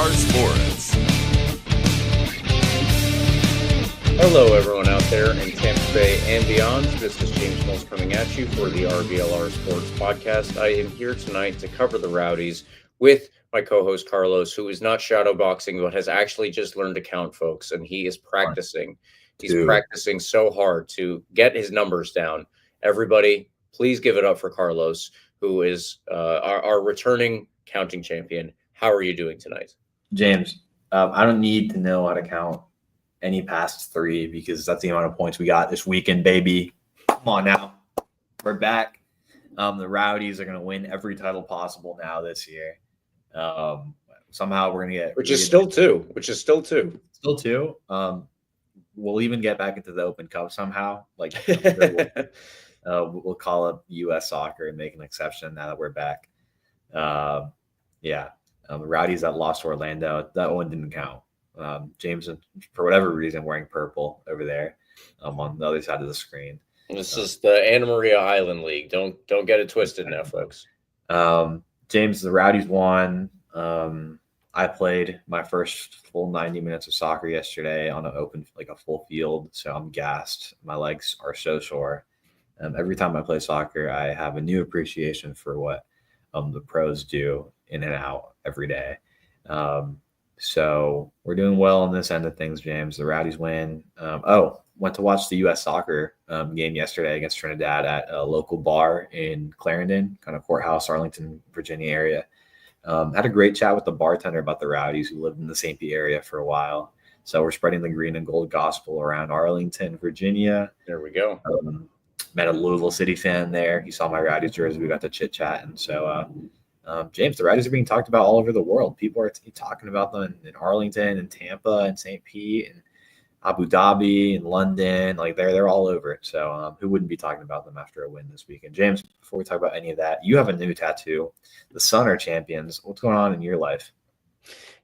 RBLR Sports. Hello, everyone out there in Tampa Bay and beyond. This is James Mills coming at you for the RBLR Sports podcast. I am here tonight to cover the Rowdies with my co-host Carlos, who is not shadowboxing, but has actually just learned to count, folks, and he is practicing. He's practicing so hard to get his numbers down. Everybody, please give it up for Carlos, who is our returning counting champion. How are you doing tonight? James, I don't need to know how to count any past three because that's the amount of points we got this weekend, baby. Come on now. We're back. The Rowdies are going to win every title possible now this year. Somehow we're going to get... Which is still two. Still two. We'll even get back into the Open Cup somehow. Like, we'll call up U.S. soccer and make an exception now that we're back. The Rowdies that lost to Orlando, that one didn't count. James, for whatever reason, wearing purple over there on the other side of the screen. This is the Anna Maria Island League. Don't get it twisted now, folks. James, the Rowdies won. I played my first full 90 minutes of soccer yesterday on a full field, so I'm gassed. My legs are so sore. Every time I play soccer, I have a new appreciation for what the pros do in and out every day. So we're doing well on this end of things, James. The Rowdies win. Went to watch the U.S. soccer game yesterday against Trinidad at a local bar in Clarendon, kind of courthouse, Arlington, Virginia area. Had a great chat with the bartender about the Rowdies who lived in the St. Pete area for a while. So we're spreading the green and gold gospel around Arlington, Virginia. There we go. Met a Louisville City fan there. He saw my Rowdies jersey. We got to chit chat. And so, James, the Rowdies are being talked about all over the world. People are talking about them in Arlington and Tampa and St. Pete and Abu Dhabi and London. Like they're all over it. So who wouldn't be talking about them after a win this weekend? James, before we talk about any of that, you have a new tattoo. The Sun are champions. What's going on in your life?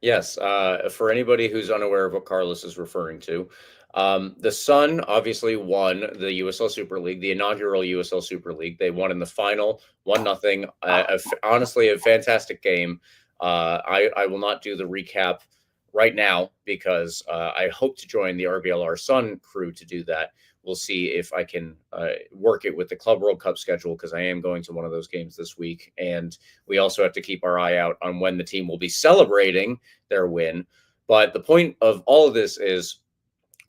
Yes. For anybody who's unaware of what Carlos is referring to, the Sun obviously won the USL Super League, the inaugural USL Super League. They won in the final, 1-0. Honestly, a fantastic game. I will not do the recap right now because I hope to join the RBLR Sun crew to do that. We'll see if I can work it with the Club World Cup schedule because I am going to one of those games this week. And we also have to keep our eye out on when the team will be celebrating their win. But the point of all of this is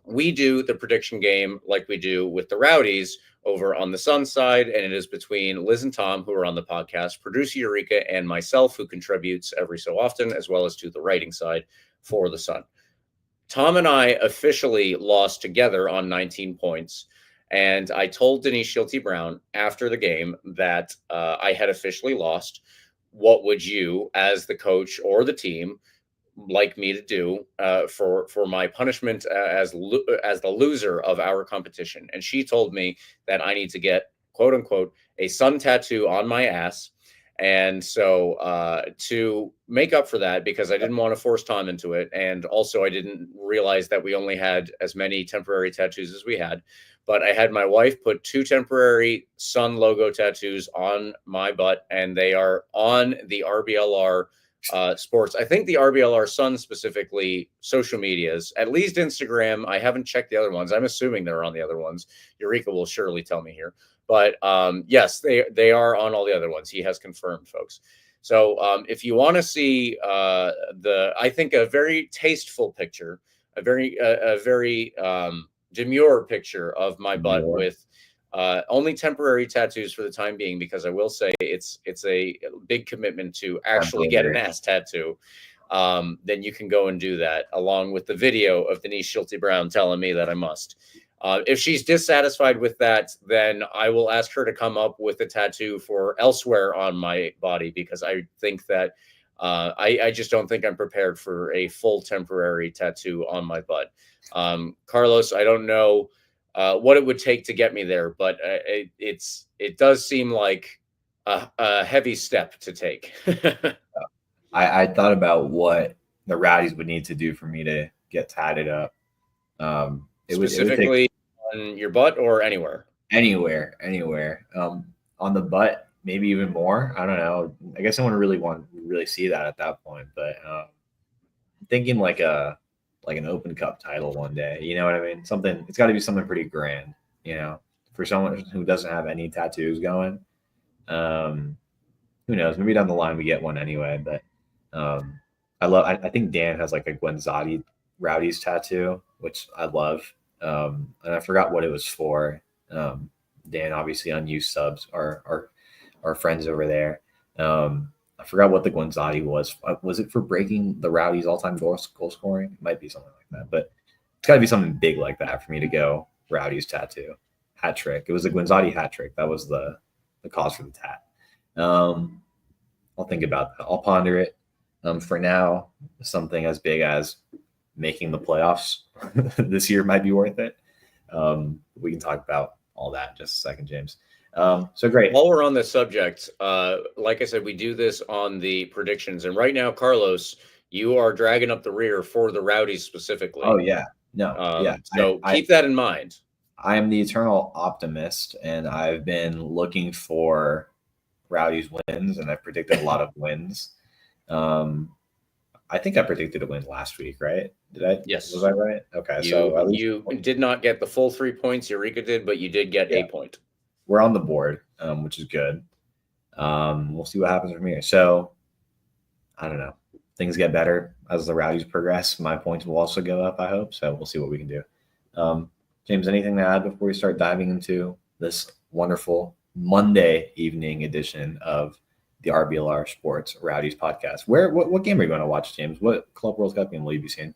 we do the prediction game like we do with the Rowdies over on the Sun side, and it is between Liz and Tom, who are on the podcast, producer Eureka, and myself, who contributes every so often, as well as to the writing side for the Sun. Tom and I officially lost together on 19 points, and I told Denise Schulte-Brown after the game that I had officially lost. What would you, as the coach or the team, like me to do for my punishment as the loser of our competition? And she told me that I need to get, quote unquote, a sun tattoo on my ass. And so to make up for that, because I didn't want to force Tom into it, and also I didn't realize that we only had as many temporary tattoos as we had, but I had my wife put 2 temporary Sun logo tattoos on my butt, and they are on the RBLR Sports. I think the RBLR Sun specifically social medias, at least Instagram. I haven't checked the other ones. I'm assuming they're on the other ones. Eureka will surely tell me here. But yes, they are on all the other ones. He has confirmed, folks. So if you want to see I think a very tasteful picture, a very demure picture of my butt with only temporary tattoos for the time being, because I will say it's a big commitment to actually get an ass tattoo. Then you can go and do that along with the video of Denise Schulte-Brown telling me that I must. If she's dissatisfied with that, then I will ask her to come up with a tattoo for elsewhere on my body, because I think that I just don't think I'm prepared for a full temporary tattoo on my butt. Carlos, I don't know what it would take to get me there, but it does seem like a heavy step to take. I thought about what the Rowdies would need to do for me to get tatted up. Specifically on your butt or anywhere? Anywhere. On the butt, maybe even more. I don't know. I guess I wouldn't really see that at that point, but thinking like an Open Cup title one day. You know what I mean? Something. It's got to be something pretty grand. You know, for someone who doesn't have any tattoos going. Um, who knows? Maybe down the line we get one anyway. But I think Dan has like a Gwenzotti Rowdies tattoo, which I love. And I forgot what it was for. Dan, obviously, unused subs are friends over there. I forgot what the Gwenzotti was. Was it for breaking the Rowdies all-time goal scoring? It might be something like that, but it's got to be something big like that for me to go Rowdies tattoo hat trick. It was a Gwenzotti hat trick. That was the cause for the tat. I'll think about that. I'll ponder it. For now, something as big as making the playoffs this year might be worth it. We can talk about all that in just a second, James. So great. While we're on this subject, like I said, we do this on the predictions. And right now, Carlos, you are dragging up the rear for the Rowdies specifically. Oh, yeah. No, yeah. So keep that in mind. I am the eternal optimist, and I've been looking for Rowdies wins, and I've predicted a lot of wins. I think I predicted a win last week, right? Did I? Yes. Was I right? Okay. You did not get the full 3 points. Eureka did, but you did get a point. We're on the board, which is good. We'll see what happens from here. So, I don't know. Things get better as the Rowdies progress. My points will also go up, I hope. So we'll see what we can do. James, anything to add before we start diving into this wonderful Monday evening edition of the RBLR Sports Rowdies podcast? What game are you going to watch, James? What Club World Cup game will you be seeing?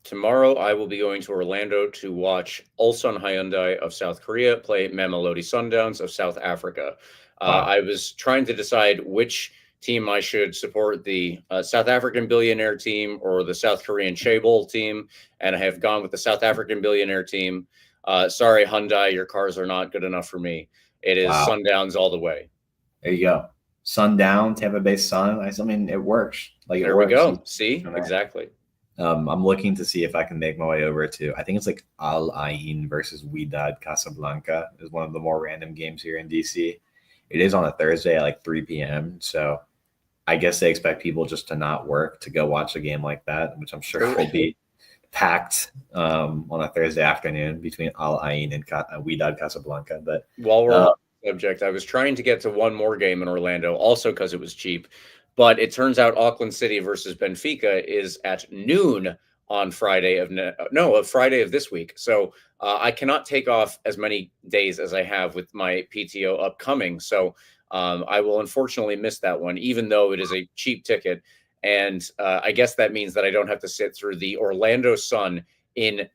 Tomorrow, I will be going to Orlando to watch Ulsan Hyundai of South Korea play Mamelodi Sundowns of South Africa. Wow. I was trying to decide which team I should support, the South African billionaire team or the South Korean Chaebol team, and I have gone with the South African billionaire team. Sorry, Hyundai, your cars are not good enough for me. It is Sundowns all the way. There you go. Sundown, Tampa Bay Sun. I mean, it works. Like there it works. We go. See, exactly. I'm looking to see if I can make my way over to, I think it's like Al Ain versus Wydad Casablanca is one of the more random games here in DC. It is on a Thursday at like 3 p.m. So I guess they expect people just to not work to go watch a game like that, which I'm sure will be packed on a Thursday afternoon between Al Ain and Wydad Casablanca. But while we're on the subject, I was trying to get to one more game in Orlando, also because it was cheap. But it turns out Auckland City versus Benfica is at noon on Friday of this week. So I cannot take off as many days as I have with my PTO upcoming. So I will unfortunately miss that one, even though it is a cheap ticket. And I guess that means that I don't have to sit through the Orlando Sun in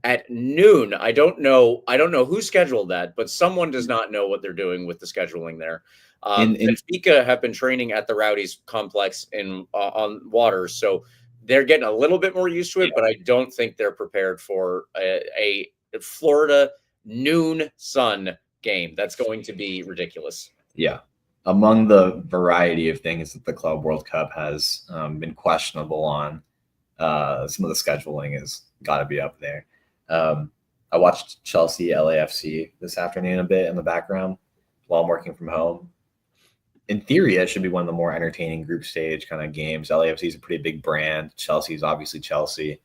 at noon. I don't know who scheduled that, but someone does not know what they're doing with the scheduling there. Benfica have been training at the Rowdies complex on waters, so they're getting a little bit more used to it, but I don't think they're prepared for a Florida noon sun game. That's going to be ridiculous. Yeah. Among the variety of things that the Club World Cup has been questionable on, some of the scheduling has got to be up there. I watched Chelsea LAFC this afternoon a bit in the background while I'm working from home. In theory, it should be one of the more entertaining group stage kind of games. LAFC is a pretty big brand. Chelsea is obviously Chelsea.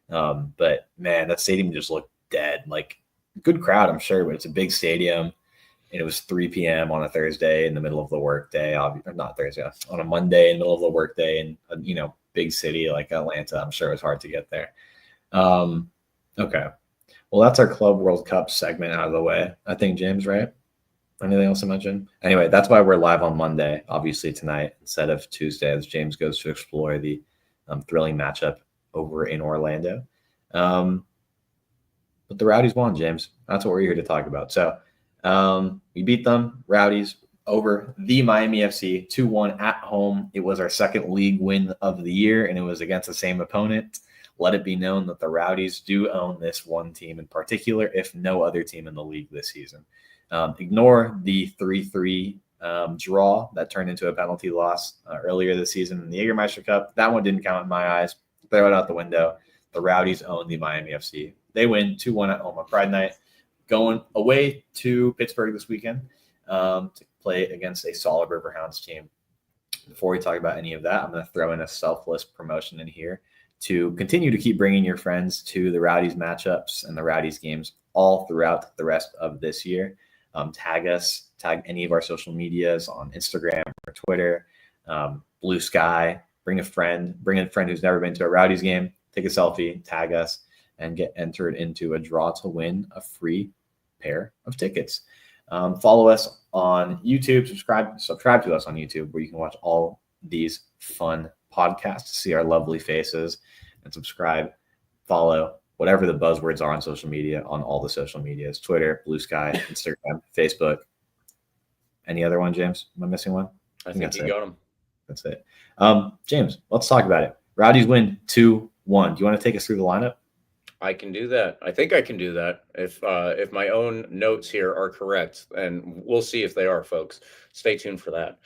But, man, that stadium just looked dead. Like, good crowd, I'm sure, but it's a big stadium. And it was 3 p.m. on a Thursday in the middle of the workday. Or not Thursday, on a Monday in the middle of the workday in a big city like Atlanta. I'm sure it was hard to get there. Okay. Well, that's our Club World Cup segment out of the way. I think, James, right? Anything else to mention? Anyway, that's why we're live on Monday, obviously tonight, instead of Tuesday, as James goes to explore the thrilling matchup over in Orlando. But the Rowdies won, James. That's what we're here to talk about. So we beat them, Rowdies, over the Miami FC 2-1 at home. It was our second league win of the year, and it was against the same opponent. Let it be known that the Rowdies do own this one team in particular, if no other team in the league this season. Ignore the 3-3 draw that turned into a penalty loss earlier this season in the Jägermeister Cup. That one didn't count in my eyes. Throw it out the window. The Rowdies own the Miami FC. They win 2-1 at home on Pride Night. Going away to Pittsburgh this weekend to play against a solid Riverhounds team. before we talk about any of that, I'm going to throw in a selfless promotion in here to continue to keep bringing your friends to the Rowdies matchups and the Rowdies games all throughout the rest of this year. Tag us, tag any of our social medias on Instagram or Twitter, Blue Sky. Bring a friend who's never been to a Rowdies game, take a selfie, tag us, and get entered into a draw to win a free pair of tickets. Follow us on YouTube, subscribe to us on YouTube, where you can watch all these fun podcasts, see our lovely faces, and subscribe, follow, whatever the buzzwords are on social media, on all the social medias, Twitter, Blue Sky, Instagram, Facebook. Any other one, James? Am I missing one? I think you got them. That's it. James, let's talk about it. Rowdies win 2-1. Do you want to take us through the lineup? I can do that. I think I can do that if my own notes here are correct, and we'll see if they are, folks. Stay tuned for that.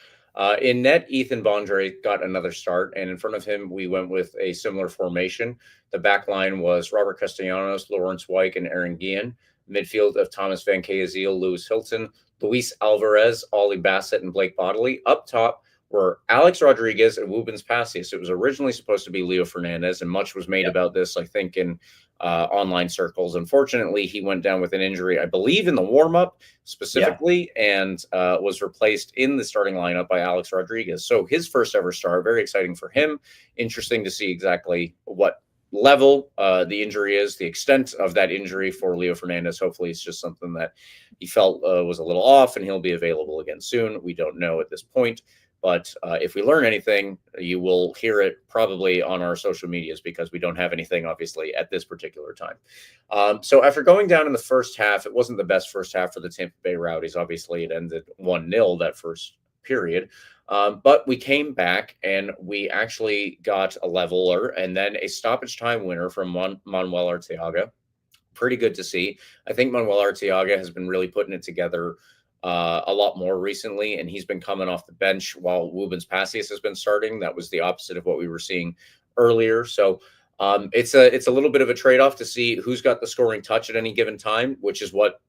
In net, Ethan Bondre got another start, and in front of him, we went with a similar formation. The back line was Robert Castellanos, Lawrence Wyke, and Aaron Guillen. Midfield of Thomas Van Keeziel, Lewis Hilton, Luis Alvarez, Ollie Bassett, and Blake Bodley. Up top were Alex Rodriguez and Wubens Passius. It was originally supposed to be Leo Fernandez, and much was made about this, I think, in online circles. Unfortunately, he went down with an injury, I believe, in the warm-up specifically, and was replaced in the starting lineup by Alex Rodriguez. So his first ever start, very exciting for him. Interesting to see exactly what level the injury is, the extent of that injury for Leo Fernandez. Hopefully it's just something that he felt was a little off, and he'll be available again soon. We don't know at this point. But if we learn anything, you will hear it probably on our social medias, because we don't have anything, obviously, at this particular time. So after going down in the first half, it wasn't the best first half for the Tampa Bay Rowdies. Obviously, it ended 1-0 that first period. But we came back, and we actually got a leveler and then a stoppage time winner from Manuel Arteaga. Pretty good to see. I think Manuel Arteaga has been really putting it together a lot more recently, and he's been coming off the bench while Wubens Passius has been starting. That was the opposite of what we were seeing earlier. So it's a little bit of a trade-off to see who's got the scoring touch at any given time, which is what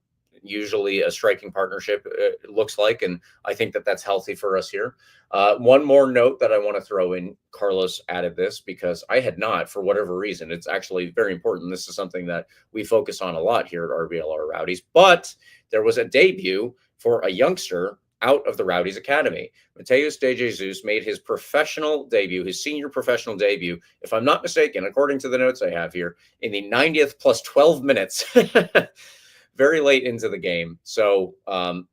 usually a striking partnership looks like, and I think that that's healthy for us here. One more note that I want to throw in: Carlos added this because I had not, for whatever reason. It's actually very important. This is something that we focus on a lot here at RBLR Rowdies, but there was a debut for a youngster out of the Rowdies Academy. Mateus De Jesus made his professional debut, his senior professional debut, if I'm not mistaken, according to the notes I have here, in the 90th plus 12 minutes, very late into the game. So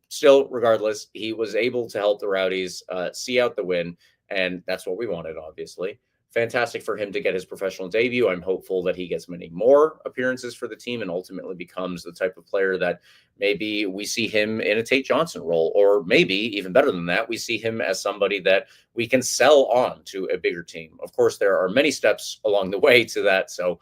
still, regardless, he was able to help the Rowdies see out the win, and that's what we wanted, obviously. Fantastic for him to get his professional debut. I'm hopeful that he gets many more appearances for the team and ultimately becomes the type of player that maybe we see him in a Tate Johnson role, or maybe even better than that, we see him as somebody that we can sell on to a bigger team. Of course, there are many steps along the way to that. So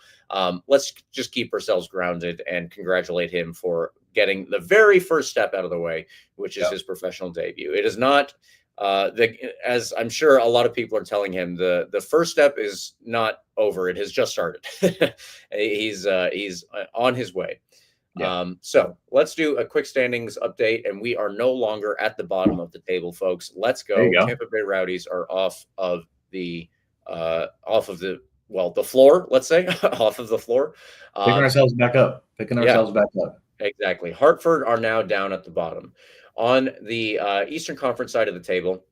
let's just keep ourselves grounded and congratulate him for getting the very first step out of the way, which is his professional debut. It is not as I'm sure a lot of people are telling him, the first step is not over. It has just started. He's on his way. Yeah. So let's do a quick standings update, and we are no longer at the bottom of the table, folks. Let's go. Tampa Bay Rowdies are off of the floor, let's say, off of the floor. Picking ourselves back up. Exactly. Hartford are now down at the bottom. On the Eastern Conference side of the table,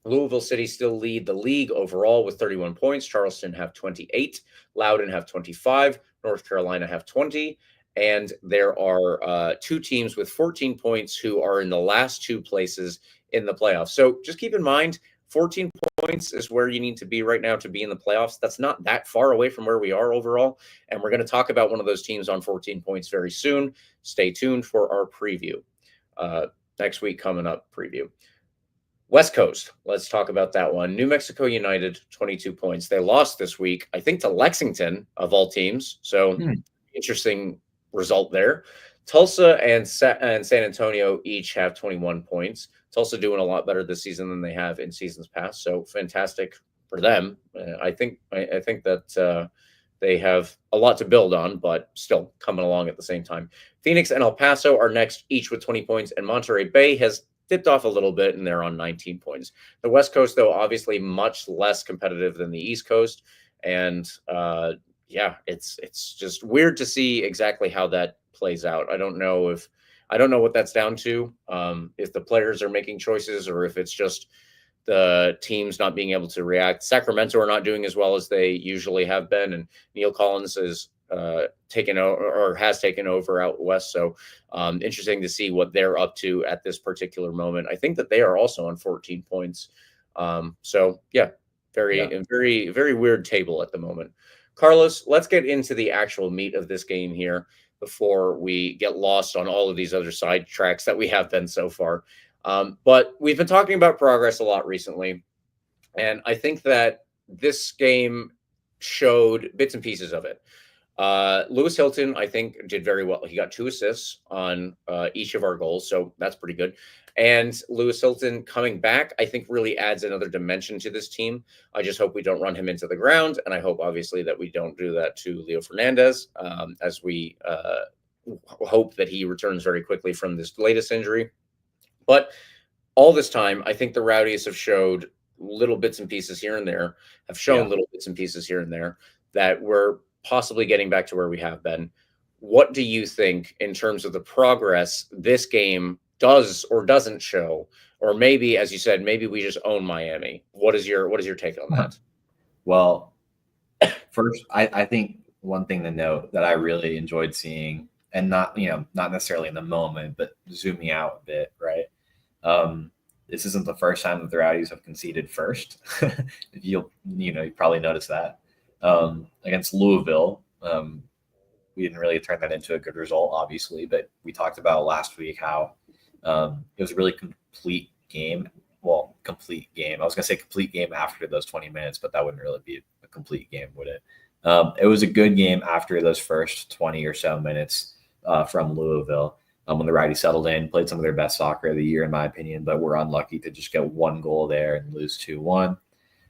Louisville City still lead the league overall with 31 points. Charleston have 28. Loudoun have 25. North Carolina have 20. And there are two teams with 14 points who are in the last two places in the playoffs. So just keep in mind, 14 points is where you need to be right now to be in the playoffs. That's not that far away from where we are overall. And we're going to talk about one of those teams on 14 points very soon. Stay tuned for our preview. Next week coming up, preview. West Coast, let's talk about that one. New Mexico United, 22 points. They lost this week, I think, to Lexington, of all teams. So interesting result there. Tulsa and San Antonio each have 21 points. Tulsa doing a lot better this season than they have in seasons past. So fantastic for them. I think that they have a lot to build on, but still coming along at the same time. Phoenix and El Paso are next, each with 20 points, and Monterey Bay has dipped off a little bit, and they're on 19 points. The West Coast, though, obviously much less competitive than the East Coast, and yeah, it's just weird to see exactly how that plays out. I don't know what that's down to. If the players are making choices, or if it's just the teams not being able to react. Sacramento are not doing as well as they usually have been, and Neil Collins is taken over or has taken over out west. So interesting to see what they're up to at this particular moment. I think that they are also on 14 points. So yeah, very weird table at the moment. Carlos, let's get into the actual meat of this game here before we get lost on all of these other side tracks that we have been so far. But we've been talking about progress a lot recently, and I think that this game showed bits and pieces of it. Lewis Hilton, I think, did very well. He got 2 assists on each of our goals, so that's pretty good. And Lewis Hilton coming back, I think, really adds another dimension to this team. I just hope we don't run him into the ground, and I hope, obviously, that we don't do that to Leo Fernandez, as we hope that he returns very quickly from this latest injury. But all this time, I think the Rowdies have showed little bits and pieces here and there, little bits and pieces here and there that we're possibly getting back to where we have been. What do you think in terms of the progress this game does or doesn't show? Or maybe, as you said, maybe we just own Miami. What is your take on that? Well, first, I think one thing to note that I really enjoyed seeing, and not necessarily in the moment, but zooming out a bit, right? This isn't the first time that the Rowdies have conceded first. you probably noticed that. Against Louisville, we didn't really turn that into a good result, obviously, but we talked about last week how it was a really complete game. Well, complete game. I was going to say complete game after those 20 minutes, but that wouldn't really be a complete game, would it? It was a good game after those first 20 or so minutes from Louisville. When the Rowdies settled in, played some of their best soccer of the year, in my opinion, but were unlucky to just get 1 goal there and lose 2-1.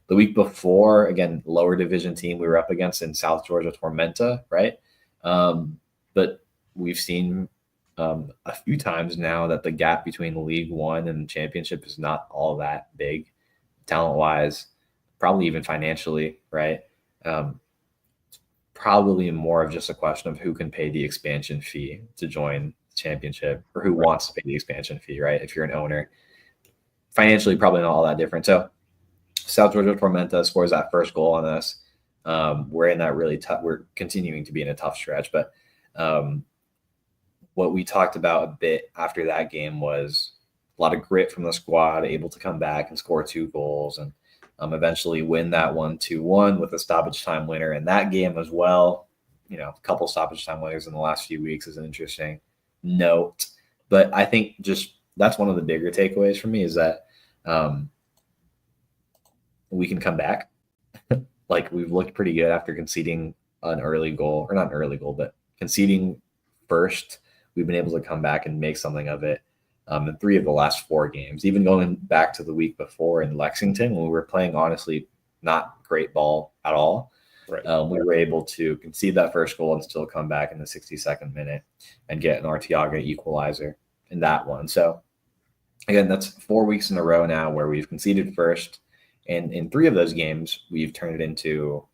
The week before, again, lower division team we were up against in South Georgia, Tormenta, right? But we've seen a few times now that the gap between League One and Championship is not all that big, talent-wise, probably even financially, right? It's probably more of just a question of who can pay the expansion fee to join Championship, or who wants to pay the expansion fee, right? If you're an owner, financially, probably not all that different. So South Georgia Tormenta scores that first goal on us. We're in that really tough. We're continuing to be in a tough stretch, but what we talked about a bit after that game was a lot of grit from the squad, able to come back and score 2 goals, and eventually win that 1-2-1 with a stoppage time winner in that game as well. A couple stoppage time winners in the last few weeks is an interesting note, but I think just that's one of the bigger takeaways for me is that we can come back. Like, we've looked pretty good after conceding an early goal, or not an early goal, but conceding first. We've been able to come back and make something of it in 3 of the last 4 games, even going back to the week before in Lexington when we were playing, honestly, not great ball at all. Right. We were able to concede that first goal and still come back in the 62nd minute and get an Arteaga equalizer in that one. So, again, that's 4 weeks in a row now where we've conceded first. And in 3 of those games, we've turned it into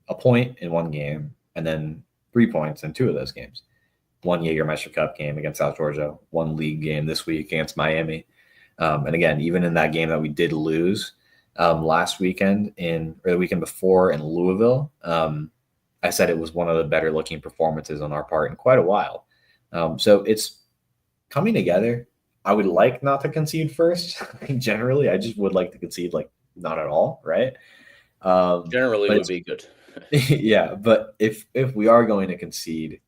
a point in 1 game and then 3 points in 2 of those games. 1 Jägermeister Cup game against South Georgia, 1 league game this week against Miami. And again, even in that game that we did lose last weekend or the weekend before in Louisville, I said it was one of the better looking performances on our part in quite a while. So it's coming together. I would like not to concede first. Generally, I just would like to concede not at all, right? Generally would be good. Yeah, but if we are going to concede,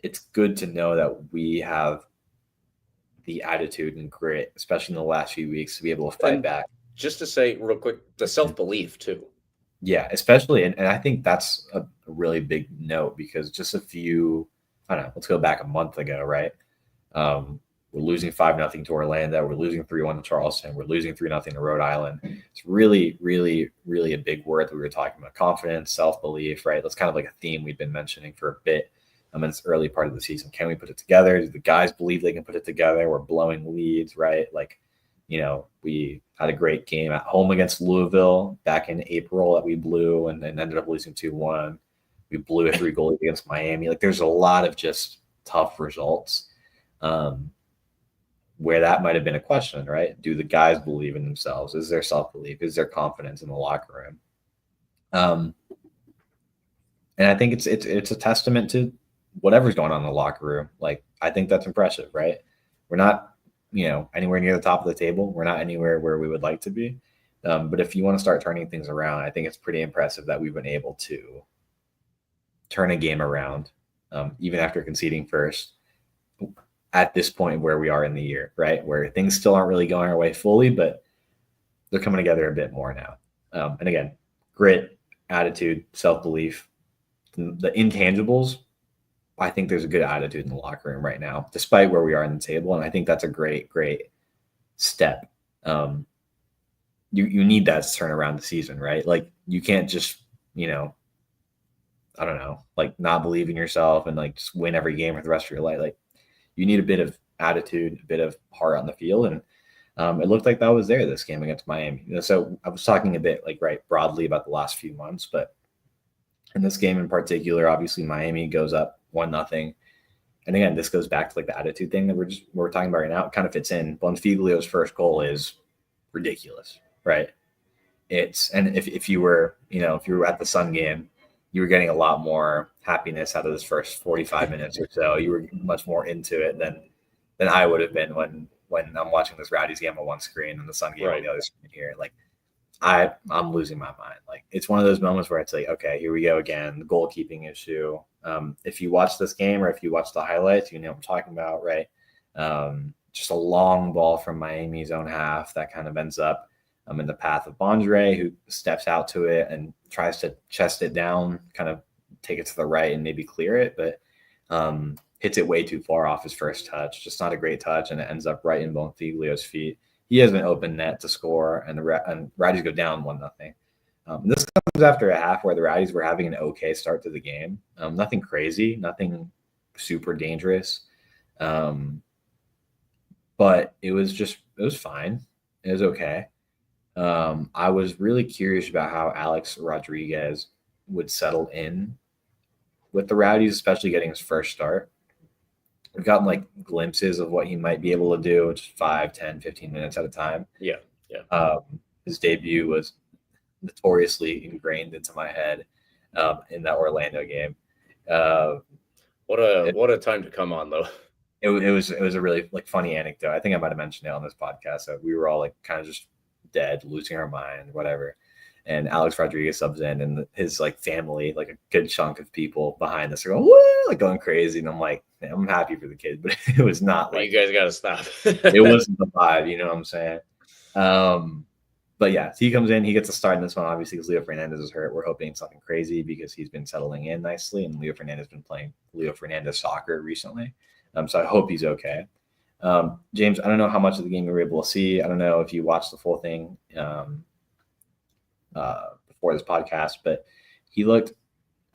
it's good to know that we have the attitude and grit, especially in the last few weeks, to be able to fight back. Just to say real quick, the self-belief too. Yeah, especially, and I think that's a really big note, because just let's go back a month ago, right? We're losing 5-0 to Orlando. We're losing 3-1 to Charleston. We're losing 3-0 to Rhode Island. It's really, really, really a big word that we were talking about: confidence, self-belief, right? That's kind of like a theme we've been mentioning for a bit. in this early part of the season. Can we put it together? Do the guys believe they can put it together? We're blowing leads, right? Like, we had a great game at home against Louisville back in April that we blew and ended up losing 2-1. We blew a 3-goal lead against Miami. Like, there's a lot of just tough results where that might have been a question, right? Do the guys believe in themselves? Is there self-belief? Is there confidence in the locker room? And I think it's a testament to whatever's going on in the locker room. Like, I think that's impressive, right? We're not, anywhere near the top of the table. We're not anywhere where we would like to be. But if you want to start turning things around, I think it's pretty impressive that we've been able to turn a game around, even after conceding first at this point where we are in the year, right? Where things still aren't really going our way fully, but they're coming together a bit more now. And again, grit, attitude, self-belief, the intangibles. I think there's a good attitude in the locker room right now, despite where we are in the table. And I think that's a great, great step. You need that to turn around the season, right? Like, you can't just, I don't know, like, not believe in yourself and like just win every game for the rest of your life. Like, you need a bit of attitude, a bit of heart on the field. And it looked like that was there this game against Miami. So I was talking a bit broadly about the last few months, but in this game in particular, obviously Miami goes up 1-0. And again, this goes back to like the attitude thing that we're talking about right now. It kind of fits in. Bonfiglio's first goal is ridiculous, right? And if you were at the Sun game, you were getting a lot more happiness out of this first 45 minutes or so. You were much more into it than I would have been when I'm watching this Rowdies game on one screen and the Sun game on the other screen here. Like, I'm losing my mind. Like, it's one of those moments where it's like, okay, here we go again, the goalkeeping issue. If you watch this game or if you watch the highlights, you know what I'm talking about, right? Just a long ball from Miami's own half that kind of ends up in the path of Bondre, who steps out to it and tries to chest it down, kind of take it to the right and maybe clear it, but hits it way too far off his first touch. Just not a great touch, and it ends up right in Bonfiglio's feet. He has an open net to score, and the Rowdies go down 1-0. This comes after a half where the Rowdies were having an okay start to the game. Nothing crazy, nothing super dangerous. But it was fine. It was okay. I was really curious about how Alex Rodriguez would settle in with the Rowdies, especially getting his first start. We've gotten like glimpses of what he might be able to do, just 5, 10, 15 minutes at a time. Yeah. His debut was notoriously ingrained into my head in that Orlando game. What a time to come on, though. It was a really like funny anecdote. I think I might have mentioned it on this podcast. So we were all like kind of just dead, losing our mind, whatever. And Alex Rodriguez subs in, and his like family, like a good chunk of people behind us are going, woo, like going crazy. And I'm like, man, I'm happy for the kid, but it was not like, you guys got to stop. It wasn't the vibe, you know what I'm saying? But yeah, so he comes in, he gets a start in this one, obviously, because Leo Fernandez is hurt. We're hoping it's nothing crazy because he's been settling in nicely, and Leo Fernandez has been playing Leo Fernandez soccer recently. So I hope he's okay. James, I don't know how much of the game you were able to see. I don't know if you watched the full thing before this podcast, but he looked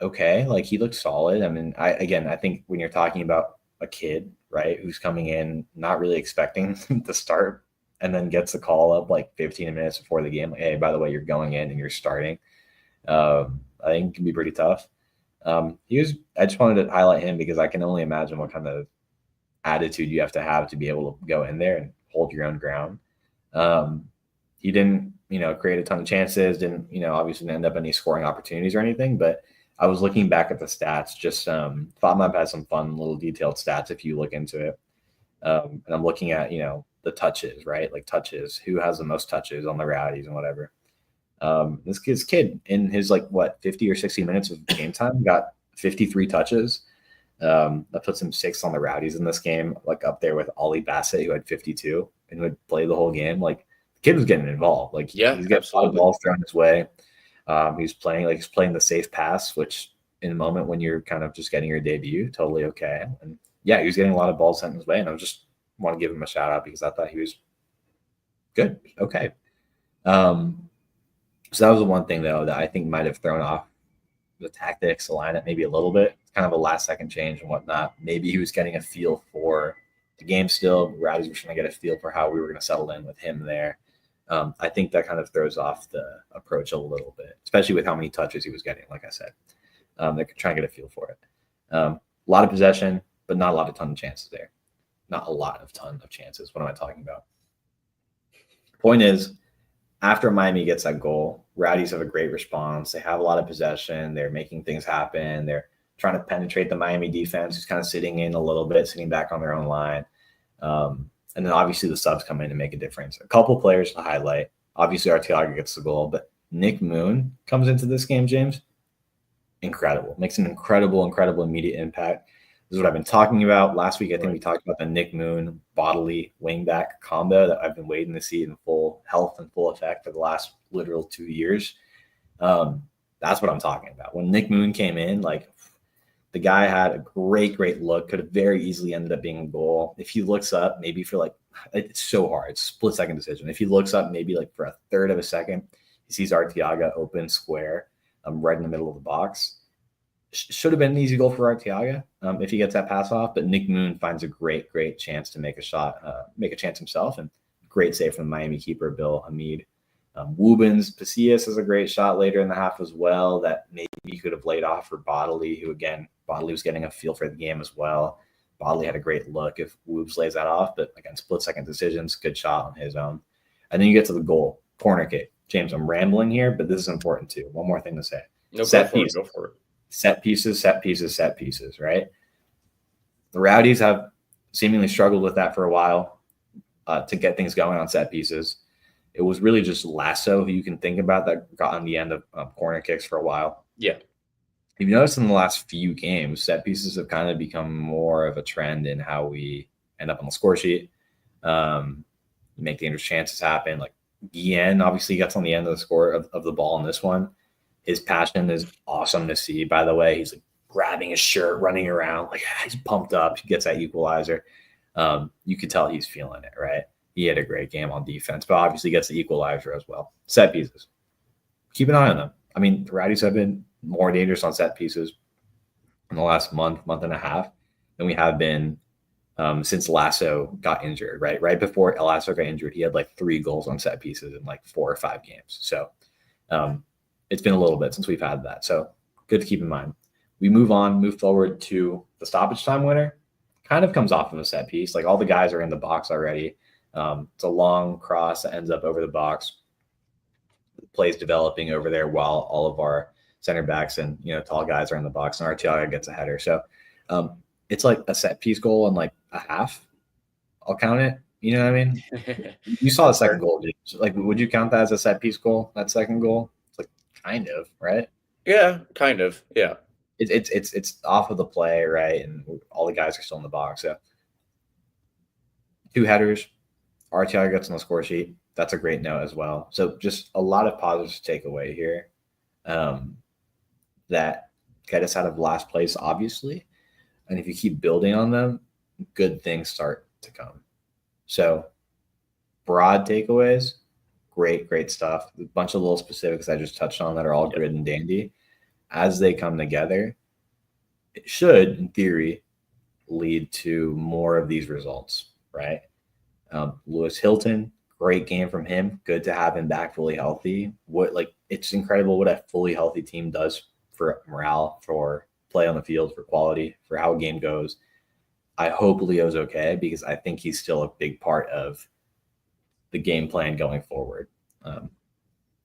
okay. Like, he looked solid. I mean, I think when you're talking about a kid, right, who's coming in not really expecting to start and then gets the call up like 15 minutes before the game, like, hey, by the way, you're going in and you're starting. I think it can be pretty tough. I just wanted to highlight him because I can only imagine what kind of attitude you have to be able to go in there and hold your own ground. He didn't, create a ton of chances, didn't, obviously didn't end up any scoring opportunities or anything, but I was looking back at the stats, just FOTMAP has some fun little detailed stats if you look into it. And I'm looking at, the touches, right? Like touches, who has the most touches on the Rowdies and whatever. This kid in his 50 or 60 minutes of game time got 53 touches. That puts him 6th on the Rowdies in this game, like up there with Ollie Bassett, who had 52 and who had played the whole game. Like, the kid was getting involved. Like, he's getting a lot of balls thrown his way. He's playing the safe pass, which in a moment when you're kind of just getting your debut, totally okay. And yeah, he was getting a lot of balls sent his way, and I just want to give him a shout out because I thought he was good. Okay. So that was the one thing though that I think might have thrown off the tactics, the lineup, maybe a little bit. It's kind of a last second change and whatnot. Maybe he was getting a feel for the game still. Rowdies were trying to get a feel for how we were going to settle in with him there. I think that kind of throws off the approach a little bit, especially with how many touches he was getting. Like I said, they're trying to get a feel for it. A lot of possession, but not a lot of ton of chances there. Not a lot of ton of chances. What am I talking about? Point is, after Miami gets that goal, Rowdies have a great response. They have a lot of possession. They're making things happen. They're trying to penetrate the Miami defense, who's kind of sitting in a little bit, sitting back on their own line. And then obviously the subs come in and make a difference. A couple players to highlight. Obviously Arteaga gets the goal, but Nick Moon comes into this game, James. Incredible. Makes an incredible immediate impact. This is what I've been talking about. Last week, I think we talked about the Nick Moon bodily wingback combo that I've been waiting to see in full health and full effect for the last literal 2 years. That's what I'm talking about. When Nick Moon came in, like the guy had a great look, could have very easily ended up being a goal. If he looks up, maybe for like, it's so hard. It's a split second decision. If he looks up maybe like for a third of a second, he sees Arteaga open square, right in the middle of the box. Should have been an easy goal for Arteaga if he gets that pass off, but Nick Moon finds a great chance to make a shot, make a chance himself, and great save from the Miami keeper, Bill Hamid. Wubens Pasillas has a great shot later in the half as well that maybe he could have laid off for Bodley, who again, Bodley was getting a feel for the game as well. Bodley had a great look if Woobs lays that off, but again, split-second decisions, good shot on his own. And then you get to the goal, corner kick. James, I'm rambling here, but this is important too. One more thing to say. No, go for it. Set pieces, right? The Rowdies have seemingly struggled with that for a while to get things going on set pieces. It was really just Lasso, who you can think about, that got on the end of corner kicks for a while. Yeah. If you notice in the last few games, set pieces have kind of become more of a trend in how we end up on the score sheet. Make dangerous chances happen. Like Guillen obviously gets on the end of the score of the ball in this one. His passion is awesome to see, by the way. He's like grabbing his shirt, running around, like he's pumped up. He gets that equalizer. You could tell he's feeling it, right? He had a great game on defense, but obviously gets the equalizer as well. Set pieces. Keep an eye on them. I mean, the Rowdies have been more dangerous on set pieces in the last month and a half than we have been since Lasso got injured, right? Right before Lasso got injured, he had like 3 goals on set pieces in like 4 or 5 games. So it's been a little bit since we've had that. So good to keep in mind. We move forward to the stoppage time winner. Kind of comes off of a set piece. Like all the guys are in the box already. It's a long cross that ends up over the box. The play's developing over there while all of our center backs and tall guys are in the box, and Arteaga gets a header. So it's like a set piece goal and like a half. I'll count it. You know what I mean? You saw the second goal. Like, would you count that as a set piece goal? That second goal? It's like kind of, right? Yeah, kind of. Yeah. It's off of the play, right? And all the guys are still in the box. So 2 headers. Arteaga gets on the score sheet. That's a great note as well. So just a lot of positives to take away here that get us out of last place, obviously. And if you keep building on them, good things start to come. So broad takeaways, great stuff. A bunch of little specifics I just touched on that are all good and dandy. As they come together, it should, in theory, lead to more of these results, right? Lewis Hilton, great game from him. Good to have him back fully healthy. It's incredible what a fully healthy team does for morale, for play on the field, for quality, for how a game goes. I hope Leo's okay because I think he's still a big part of the game plan going forward.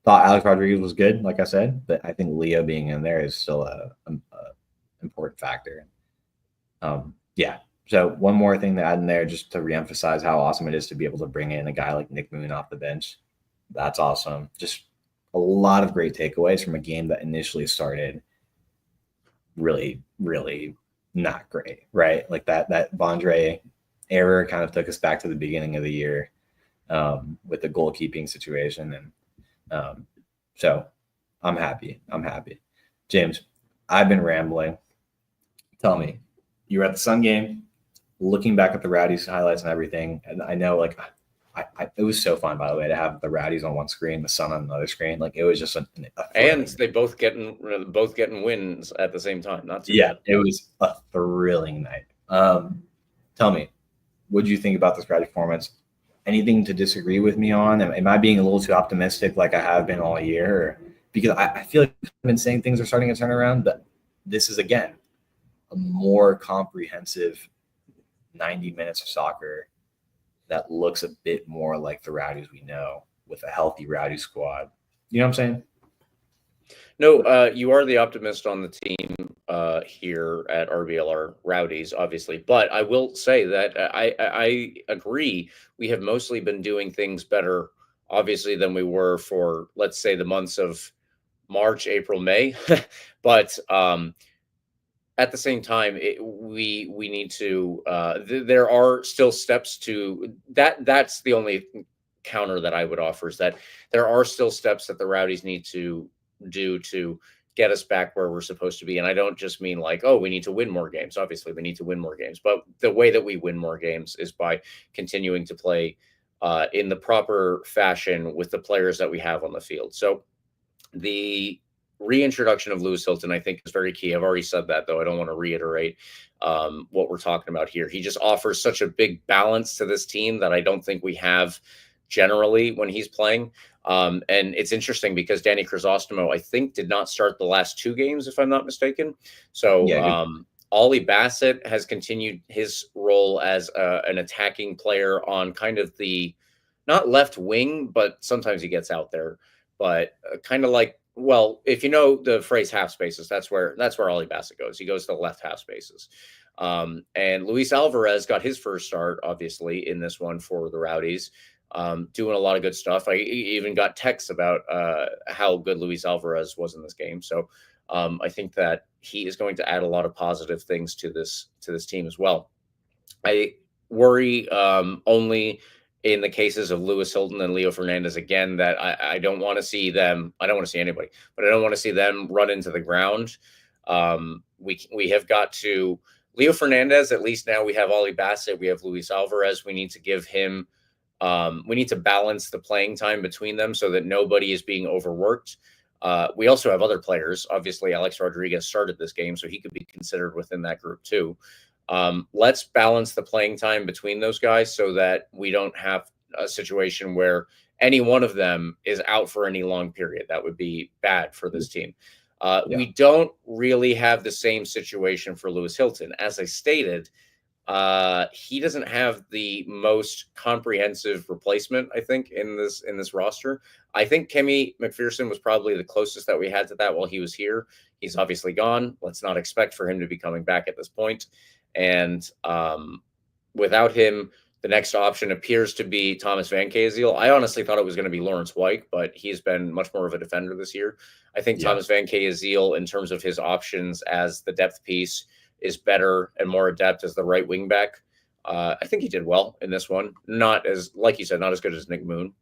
Thought Alex Rodriguez was good, like I said, but I think Leo being in there is still a important factor. So one more thing to add in there, just to reemphasize how awesome it is to be able to bring in a guy like Nick Moon off the bench. That's awesome. Just a lot of great takeaways from a game that initially started really not great, right? Like that Vondre error kind of took us back to the beginning of the year with the goalkeeping situation. And so I'm happy. James, I've been rambling. Tell me, you were at the Sun game, looking back at the Rowdies highlights and everything. And I know, like, it was so fun, by the way, to have the Rowdies on one screen, the Sun on another screen. Like it was just a And thrilling. they both getting wins at the same time. Not too Yeah, bad. it was a thrilling night. Tell me, what did you think about this Rowdy performance? Anything to disagree with me on? Am I being a little too optimistic, like I have been all year? Because I feel like I've been saying things are starting to turn around, but this is again a more comprehensive 90 minutes of soccer that looks a bit more like the Rowdies we know with a healthy Rowdy squad. You know what I'm saying? No, you are the optimist on the team here at RBLR Rowdies, obviously. But I will say that I agree. We have mostly been doing things better, obviously, than we were for, let's say, the months of March, April, May. But at the same time, we need to. There are still steps to that. That's the only counter that I would offer, is that there are still steps that the Rowdies need to do to get us back where we're supposed to be. And I don't just mean like, oh, we need to win more games. Obviously, we need to win more games, but the way that we win more games is by continuing to play in the proper fashion with the players that we have on the field. So the reintroduction of Lewis Hilton, I think, is very key. I've already said that, though. I don't want to reiterate what we're talking about here. He just offers such a big balance to this team that I don't think we have generally when he's playing. And it's interesting because Danny Crisostomo, I think, did not start the last two games, if I'm not mistaken. So Yeah, Ollie Bassett has continued his role as an attacking player on kind of the not left wing, but sometimes he gets out there. But kind of like, well, if you know the phrase half spaces, that's where Ollie Bassett goes. He goes to the left half spaces. And Luis Alvarez got his first start, obviously, in this one for the Rowdies, doing a lot of good stuff. I even got texts about how good Luis Alvarez was in this game. So I think that he is going to add a lot of positive things to this team as well. I worry only in the cases of Lewis Hilton and Leo Fernandez again that I don't want to see them. I don't want to see anybody, but I don't want to see them run into the ground. We have got to Leo Fernandez. At least now we have Ollie Bassett. We have Luis Alvarez. We need to give him. We need to balance the playing time between them so that nobody is being overworked. We also have other players. Obviously, Alex Rodriguez started this game, so he could be considered within that group too. Let's balance the playing time between those guys so that we don't have a situation where any one of them is out for any long period. That would be bad for this team. yeah, We don't really have the same situation for Lewis Hilton. As I stated, he doesn't have the most comprehensive replacement, I think, in this roster. I think Kemi McPherson was probably the closest that we had to that while he was here. He's obviously gone. Let's not expect for him to be coming back at this point. And without him, the next option appears to be Thomas Van Kaziel. I honestly thought it was going to be Lawrence White, but he's been much more of a defender this year. I think yeah, Thomas Van Kaziel, in terms of his options as the depth piece, is better and more adept as the right wing back. I think he did well in this one. Not as, like you said, not as good as Nick Moon,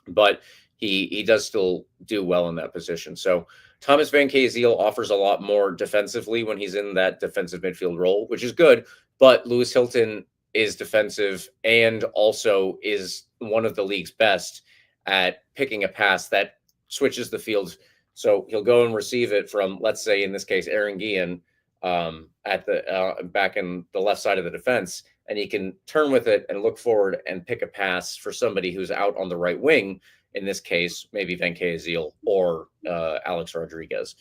but he does still do well in that position. So Thomas Van Kaziel offers a lot more defensively when he's in that defensive midfield role, which is good. But Lewis Hilton is defensive and also is one of the league's best at picking a pass that switches the field. So he'll go and receive it from, let's say, in this case, Aaron Guillen at the back in the left side of the defense, and he can turn with it and look forward and pick a pass for somebody who's out on the right wing. In this case, maybe Van Kaziel or Alex Rodriguez.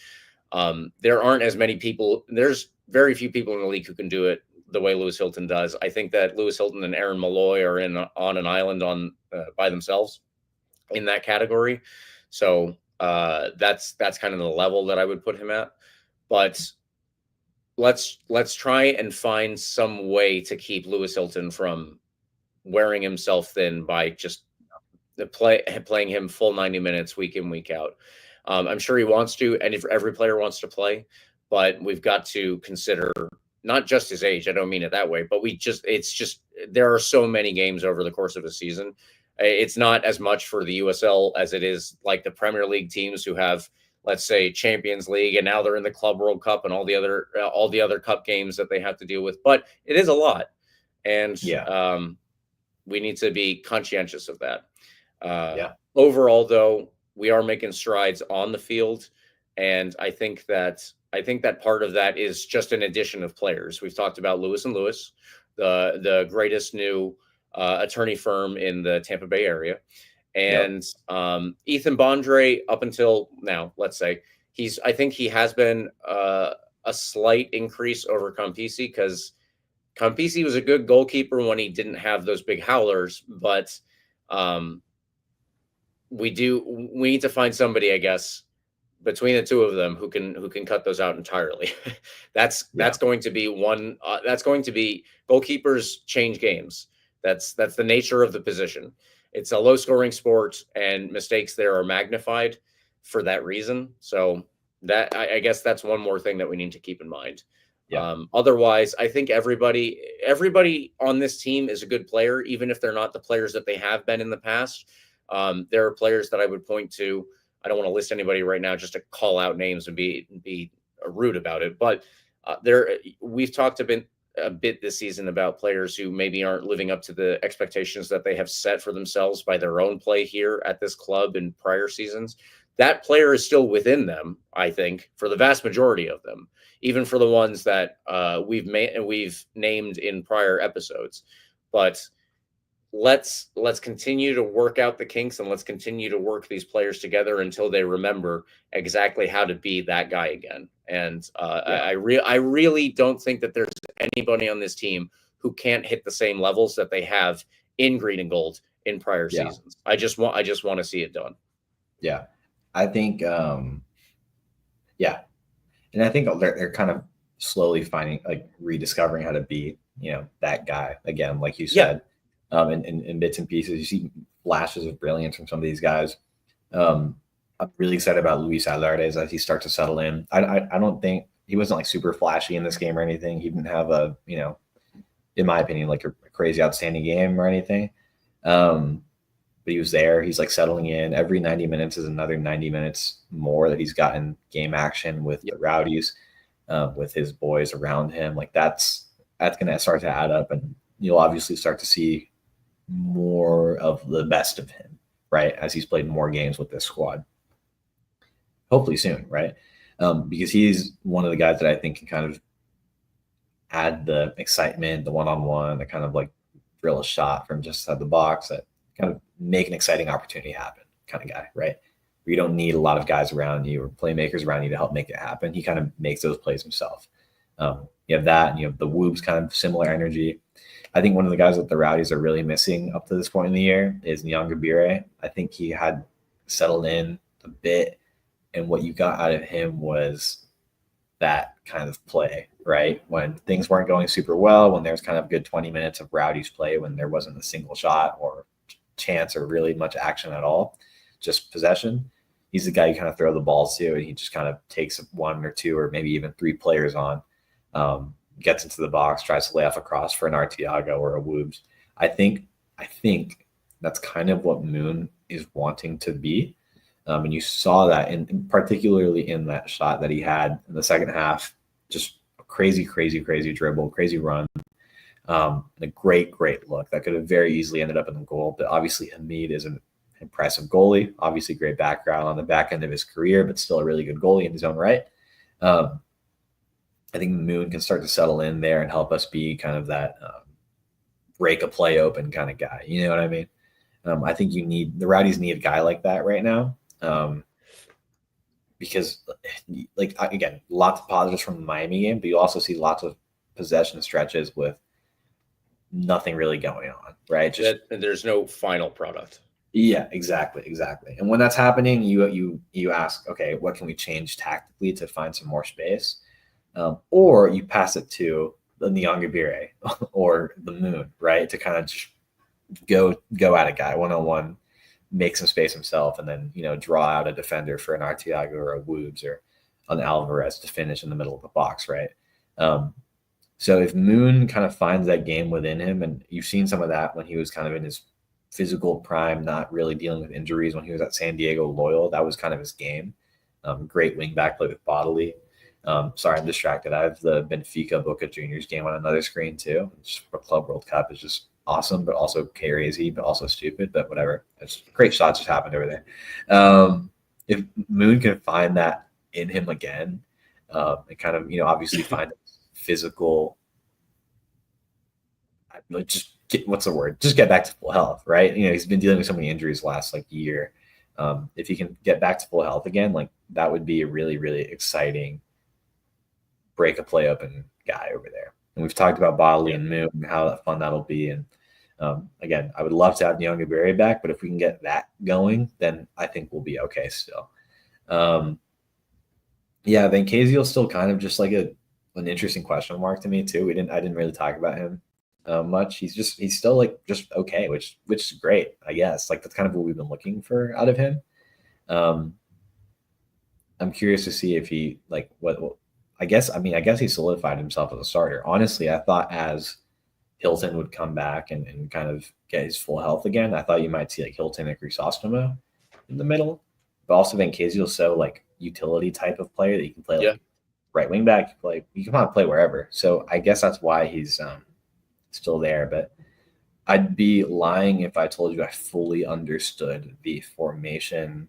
There aren't as many people. There's very few people in the league who can do it the way Lewis Hilton does. I think that Lewis Hilton and Aaron Malloy are on an island by themselves in that category. So that's kind of the level that I would put him at. But let's try and find some way to keep Lewis Hilton from wearing himself thin by just playing him full 90 minutes week in, week out. I'm sure he wants to, and if every player wants to play, but we've got to consider not just his age. I don't mean it that way, but it's just there are so many games over the course of a season. It's not as much for the USL as it is like the Premier League teams who have, let's say, Champions League, and now they're in the Club World Cup and all the other cup games that they have to deal with. But it is a lot, and yeah. we need to be conscientious of that. Yeah. Overall, though, we are making strides on the field, and I think that part of that is just an addition of players. We've talked about Lewis and Lewis, the greatest new attorney firm in the Tampa Bay area, Yep. and Ethan Bondre. Up until now, let's say I think he has been a slight increase over Campisi, because Campisi was a good goalkeeper when he didn't have those big howlers, but we need to find somebody, I guess, between the two of them who can cut those out entirely. that's going to be one. That's going to be goalkeepers change games. That's the nature of the position. It's a low scoring sport, and mistakes there are magnified for that reason. So that I guess that's one more thing that we need to keep in mind. Yeah. Otherwise, I think everybody on this team is a good player, even if they're not the players that they have been in the past. There are players that I would point to. I don't want to list anybody right now just to call out names and be rude about it, but we've talked a bit this season about players who maybe aren't living up to the expectations that they have set for themselves by their own play here at this club in prior seasons. That player is still within them, I think, for the vast majority of them, even for the ones that we've named in prior episodes. But let's continue to work out the kinks, and let's continue to work these players together until they remember exactly how to be that guy again. And I really don't think that there's anybody on this team who can't hit the same levels that they have in green and gold in prior seasons. I just want to see it done. Yeah. I think, and I think they're kind of slowly finding, like, rediscovering how to be, that guy again, like you said, in bits and pieces. You see flashes of brilliance from some of these guys. I'm really excited about Luis Alvarez as he starts to settle in. I don't think he wasn't like super flashy in this game or anything. He didn't have a, in my opinion, like a crazy outstanding game or anything. But he was there. He's like settling in. Every 90 minutes is another 90 minutes more that he's gotten game action with the Rowdies, with his boys around him. Like that's going to start to add up, and you'll obviously start to see more of the best of him, right, as he's played more games with this squad. Hopefully soon, right? Because he's one of the guys that I think can kind of add the excitement, the one-on-one, the kind of like drill a shot from just outside the box, that kind of make an exciting opportunity happen kind of guy, right? Where you don't need a lot of guys around you or playmakers around you to help make it happen. He kind of makes those plays himself. You have that, and you have the Woobs kind of similar energy. I think one of the guys that the Rowdies are really missing up to this point in the year is Nyangabire. I think he had settled in a bit, and what you got out of him was that kind of play, right? When things weren't going super well, when there's kind of good 20 minutes of Rowdies play, when there wasn't a single shot or chance or really much action at all, just possession, he's the guy you kind of throw the balls to, and he just kind of takes one or two or maybe even three players on, gets into the box, tries to lay off a cross for an Artiago or a Woobs. I think that's kind of what Moon is wanting to be. And you saw that particularly in that shot that he had in the second half, just a crazy dribble, crazy run. And a great look that could have very easily ended up in the goal. But obviously Hamid is an impressive goalie, obviously great background on the back end of his career, but still a really good goalie in his own right. I think Moon can start to settle in there and help us be kind of that break a play open kind of guy. You know what I mean? I think the Rowdies need a guy like that right now. Because, like, again, lots of positives from the Miami game, but you also see lots of possession stretches with nothing really going on, right? There's no final product. Yeah, exactly. And when that's happening, you ask, okay, what can we change tactically to find some more space? Or you pass it to the Nyangabire or the Moon, right, to kind of just go at a guy one-on-one, make some space himself, and then draw out a defender for an Artiago or a Woobs or an Alvarez to finish in the middle of the box, right? So if Moon kind of finds that game within him, and you've seen some of that when he was kind of in his physical prime, not really dealing with injuries, when he was at San Diego Loyal, that was kind of his game. Great wing back play with Bodily. Sorry, I'm distracted. I have the Benfica Boca Juniors game on another screen too. Just for Club World Cup is just awesome, but also crazy, but also stupid, but whatever. It's great shots just happened over there. If Moon can find that in him again, and kind of, obviously find physical, just get, what's the word? Just get back to full health, right? He's been dealing with so many injuries last year. If he can get back to full health again, that would be a really, really exciting break a play open guy over there. And we've talked about Bodley and Moon and how fun that'll be. And again, I would love to have Nyong'Berry back, but if we can get that going, then I think we'll be okay still. Van Casiel's still kind of just an interesting question mark to me too. I didn't really talk about him much. He's still just okay, which is great, I guess. That's kind of what we've been looking for out of him. I'm curious to see if he what I guess he solidified himself as a starter. Honestly, I thought as Hilton would come back and kind of get his full health again, I thought you might see Hilton and Chrysostomo in the middle. But also Van Casiel's so utility type of player that you can play right wing back, you can kind of play wherever. So I guess that's why he's still there. But I'd be lying if I told you I fully understood the formation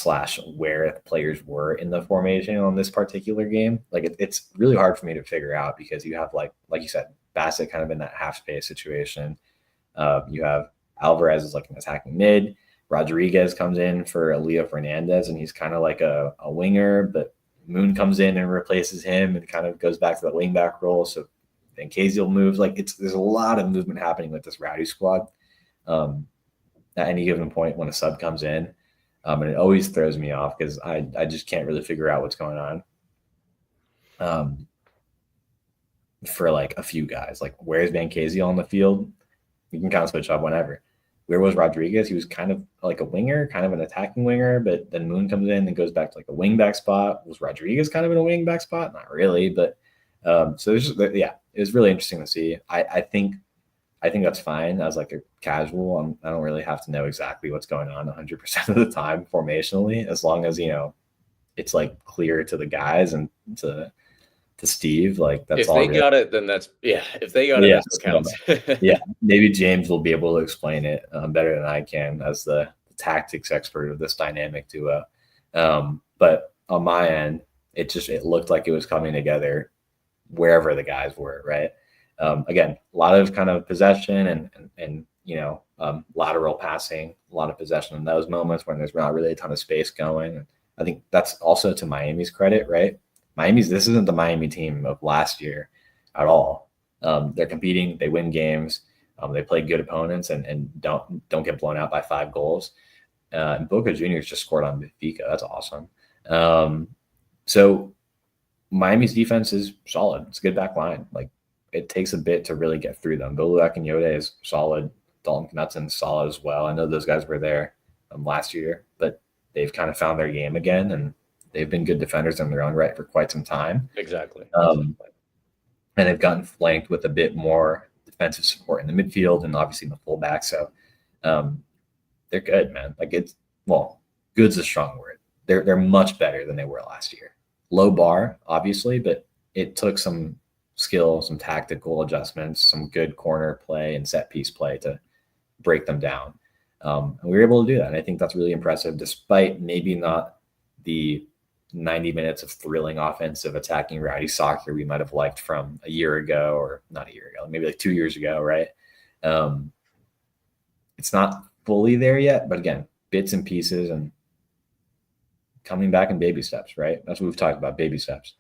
/ where players were in the formation on this particular game. It's really hard for me to figure out because you have like you said, Bassett kind of in that half space situation. You have Alvarez is an attacking mid. Rodriguez comes in for Leo Fernandez, and he's kind of a winger, but Moon comes in and replaces him and kind of goes back to the wing back role. So then Casiel moves. There's a lot of movement happening with this Rowdy squad at any given point when a sub comes in. And it always throws me off because I just can't really figure out what's going on. For a few guys, where's Van Casiel on the field? You can kind of switch up whenever. Where was Rodriguez? He was kind of a winger, kind of an attacking winger, but then Moon comes in and goes back to a wing back spot. Was Rodriguez kind of in a wing back spot? Not really, but so it's just, it was really interesting to see. I think that's fine as a casual. I don't really have to know exactly what's going on 100% of the time formationally, as long as it's clear to the guys and to Steve. That's if all. If they got it, then that's If they got it, that's what counts. Maybe James will be able to explain it better than I can as the tactics expert of this dynamic duo. But on my end, it looked like it was coming together wherever the guys were, right? Again, a lot of kind of possession and lateral passing, a lot of possession in those moments when there's not really a ton of space going. I think that's also to Miami's credit, right? This isn't the Miami team of last year at all. They're competing, they win games, they play good opponents and don't get blown out by 5 goals. And Boca Juniors just scored on Benfica. That's awesome. So Miami's defense is solid. It's a good back line. It takes a bit to really get through them. Boluak and Yode is solid. Dalton Knutson's solid as well. I know those guys were there last year, but they've kind of found their game again, and they've been good defenders in their own right for quite some time. Exactly. And they've gotten flanked with a bit more defensive support in the midfield and obviously in the fullback. So they're good, man. Good's a strong word. They're much better than they were last year. Low bar, obviously, but it took some skill, some tactical adjustments, some good corner play and set piece play to break them down. And we were able to do that. And I think that's really impressive, despite maybe not the 90 minutes of thrilling offensive attacking Rowdy soccer we might have liked from a year ago, or not a year ago, maybe 2 years ago, right? It's not fully there yet, but again, bits and pieces and coming back in baby steps, right? That's what we've talked about, baby steps.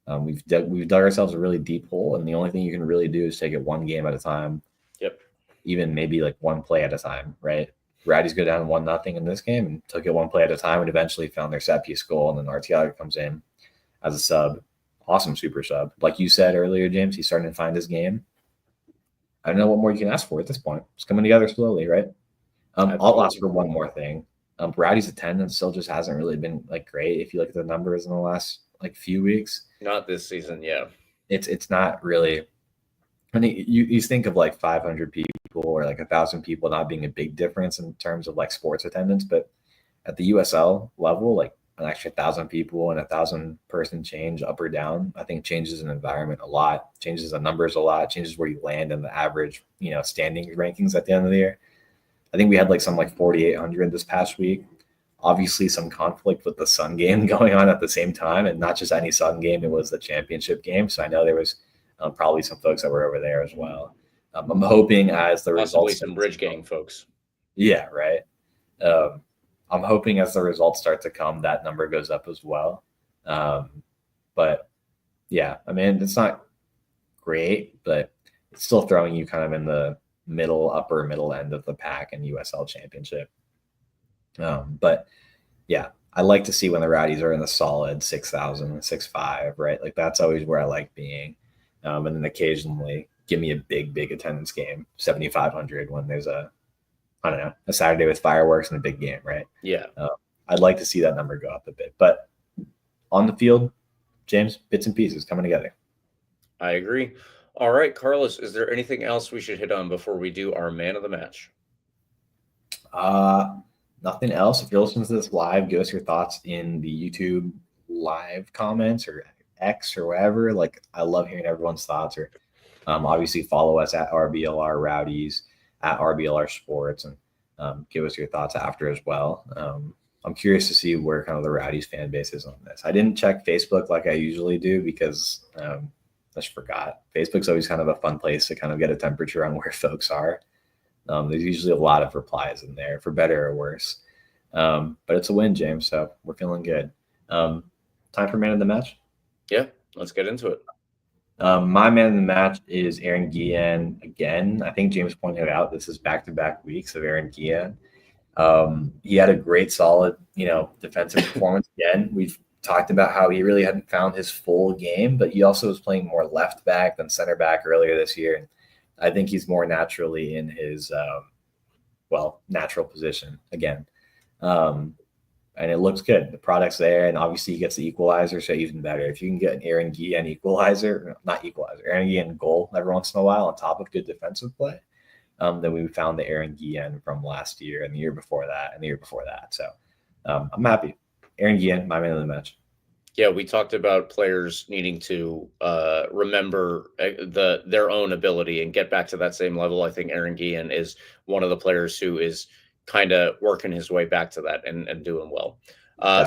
We've dug ourselves a really deep hole, and the only thing you can really do is take it one game at a time. Yep. Even maybe one play at a time, right? Rowdies go down 1-0 in this game and took it one play at a time and eventually found their set piece goal. And then Arteaga comes in as a sub. Awesome super sub. Like you said earlier, James, he's starting to find his game. I don't know what more you can ask for at this point. It's coming together slowly, right? I'll ask for one more thing. Rowdy's attendance still just hasn't really been great. If you look at the numbers in the last few weeks. Not this season, yeah. It's not really. I mean, you think of 500 people or 1,000 people not being a big difference in terms of sports attendance, but at the USL level, an extra 1,000 people and 1,000-person change up or down, I think changes an environment a lot, changes the numbers a lot, changes where you land in the average, standing rankings at the end of the year. I think we had some 4,800 this past week. Obviously, some conflict with the Sun game going on at the same time, and not just any Sun game, it was the championship game. So I know there was probably some folks that were over there as well. I'm hoping as the Possibly results, some bridge gang folks. Yeah, right. I'm hoping as the results start to come, that number goes up as well. But yeah, I mean, it's not great, but it's still throwing you kind of in the upper middle end of the pack in USL Championship. But yeah, I like to see when the Rowdies are in the solid 6,000, 6,500, right? That's always where I like being. And then occasionally give me a big attendance game, 7,500 when there's a Saturday with fireworks and a big game, right? Yeah. I'd like to see that number go up a bit. But on the field, James, bits and pieces coming together. I agree. All right, Carlos, is there anything else we should hit on before we do our man of the match? Nothing else. If you're listening to this live, give us your thoughts in the YouTube live comments or X or wherever. I love hearing everyone's thoughts. Or obviously follow us at RBLR Rowdies, at RBLR Sports, and give us your thoughts after as well. I'm curious to see where kind of the Rowdies fan base is on this. I didn't check Facebook like I usually do because I just forgot. Facebook's always kind of a fun place to kind of get a temperature on where folks are. There's usually a lot of replies in there, for better or worse. But it's a win, James, so we're feeling good. Time for man of the match? Yeah, let's get into it. My man of the match is Aaron Guillen again. I think James pointed out this is back-to-back weeks of Aaron Guillen. He had a great, solid, defensive performance again. We've talked about how he really hadn't found his full game, but he also was playing more left back than center back earlier this year. And I think he's more naturally in his, natural position again. And it looks good. The product's there, and obviously he gets the equalizer, so even better. If you can get an Aaron Guillen Aaron Guillen goal every once in a while on top of good defensive play, then we found the Aaron Guillen from last year and the year before that and the year before that. So I'm happy. Aaron Guillen, my man of the match. Yeah, we talked about players needing to remember their own ability and get back to that same level. I think Aaron Guillen is one of the players who is kind of working his way back to that and doing well.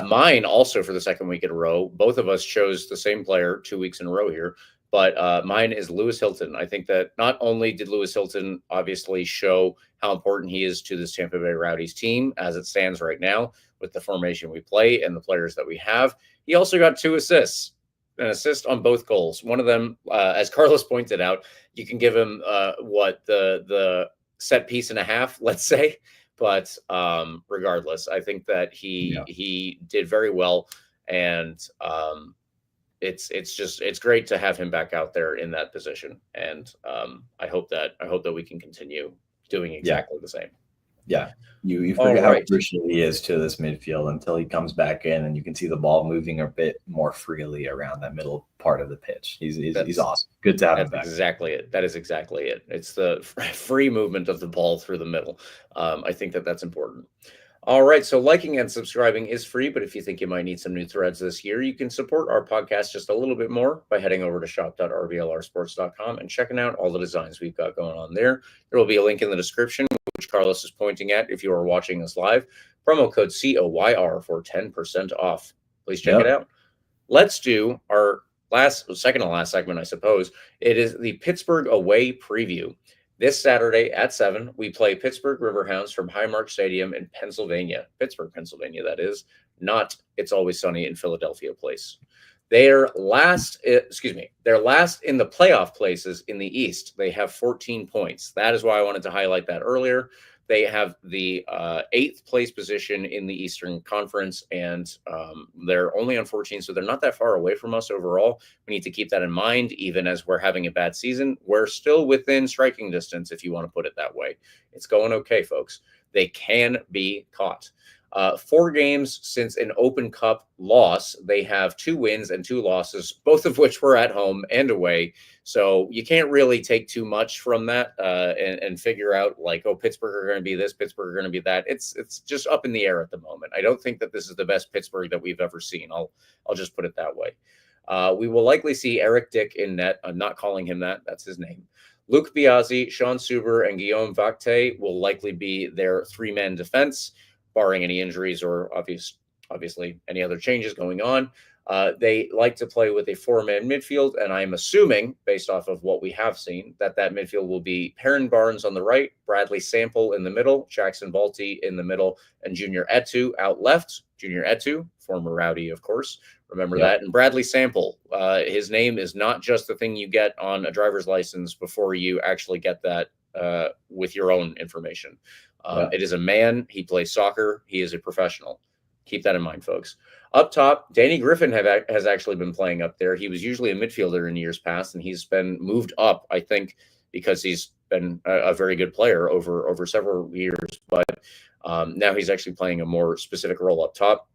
Mine also for the second week in a row. Both of us chose the same player 2 weeks in a row here, but mine is Lewis Hilton. I think that not only did Lewis Hilton obviously show how important he is to this Tampa Bay Rowdies team as it stands right now with the formation we play and the players that we have, he also got 2 assists, an assist on both goals. One of them, as Carlos pointed out, you can give him the set piece and a half, let's say. But regardless, I think that he did very well, and it's great to have him back out there in that position. And I hope that we can continue doing exactly the same. Yeah, you forget how crucial he is to this midfield until he comes back in, and you can see the ball moving a bit more freely around that middle part of the pitch. He's awesome. Good to have him back. Exactly it. That is exactly it. It's the free movement of the ball through the middle. I think that's important. All right, so liking and subscribing is free, but if you think you might need some new threads this year, you can support our podcast just a little bit more by heading over to shop.rblrsports.com and checking out all the designs we've got going on there. There will be a link in the description, which Carlos is pointing at if you are watching us live. Promo code COYR for 10% off. Please check it out. Let's do our second to last segment, I suppose. It is the Pittsburgh away preview. This Saturday at 7, we play Pittsburgh Riverhounds from Highmark Stadium in Pennsylvania. Pittsburgh, Pennsylvania, that is. Not It's Always Sunny in Philadelphia place. They're last in the playoff places in the East. They have 14 points. That is why I wanted to highlight that earlier. They have the 8th place position in the Eastern Conference, and they're only on 14, so they're not that far away from us overall. We need to keep that in mind, even as we're having a bad season. We're still within striking distance, if you want to put it that way. It's going okay, folks. They can be caught. 4 games since an Open Cup loss. They have 2 wins and 2 losses, both of which were at home and away. So you can't really take too much from that and figure out like, oh, Pittsburgh are going to be this, Pittsburgh are going to be that. It's just up in the air at the moment. I don't think that this is the best Pittsburgh that we've ever seen. I'll just put it that way. We will likely see Eric Dick in net. I'm not calling him that. That's his name. Luke Biazzi, Sean Suber, and Guillaume Vacte will likely be their 3-man defense, barring any injuries or obviously any other changes going on. They like to play with a 4-man midfield, and I'm assuming, based off of what we have seen, that midfield will be Perrin Barnes on the right, Bradley Sample in the middle, Jackson Balti in the middle, and Junior Etu out left. Junior Etu, former Rowdy, of course. Remember that. And Bradley Sample, his name is not just the thing you get on a driver's license before you actually get that with your own information. It is a man. He plays soccer. He is a professional. Keep that in mind, folks. Up top, Danny Griffin has actually been playing up there. He was usually a midfielder in years past, and he's been moved up, I think, because he's been a very good player over several years. But now he's actually playing a more specific role up top.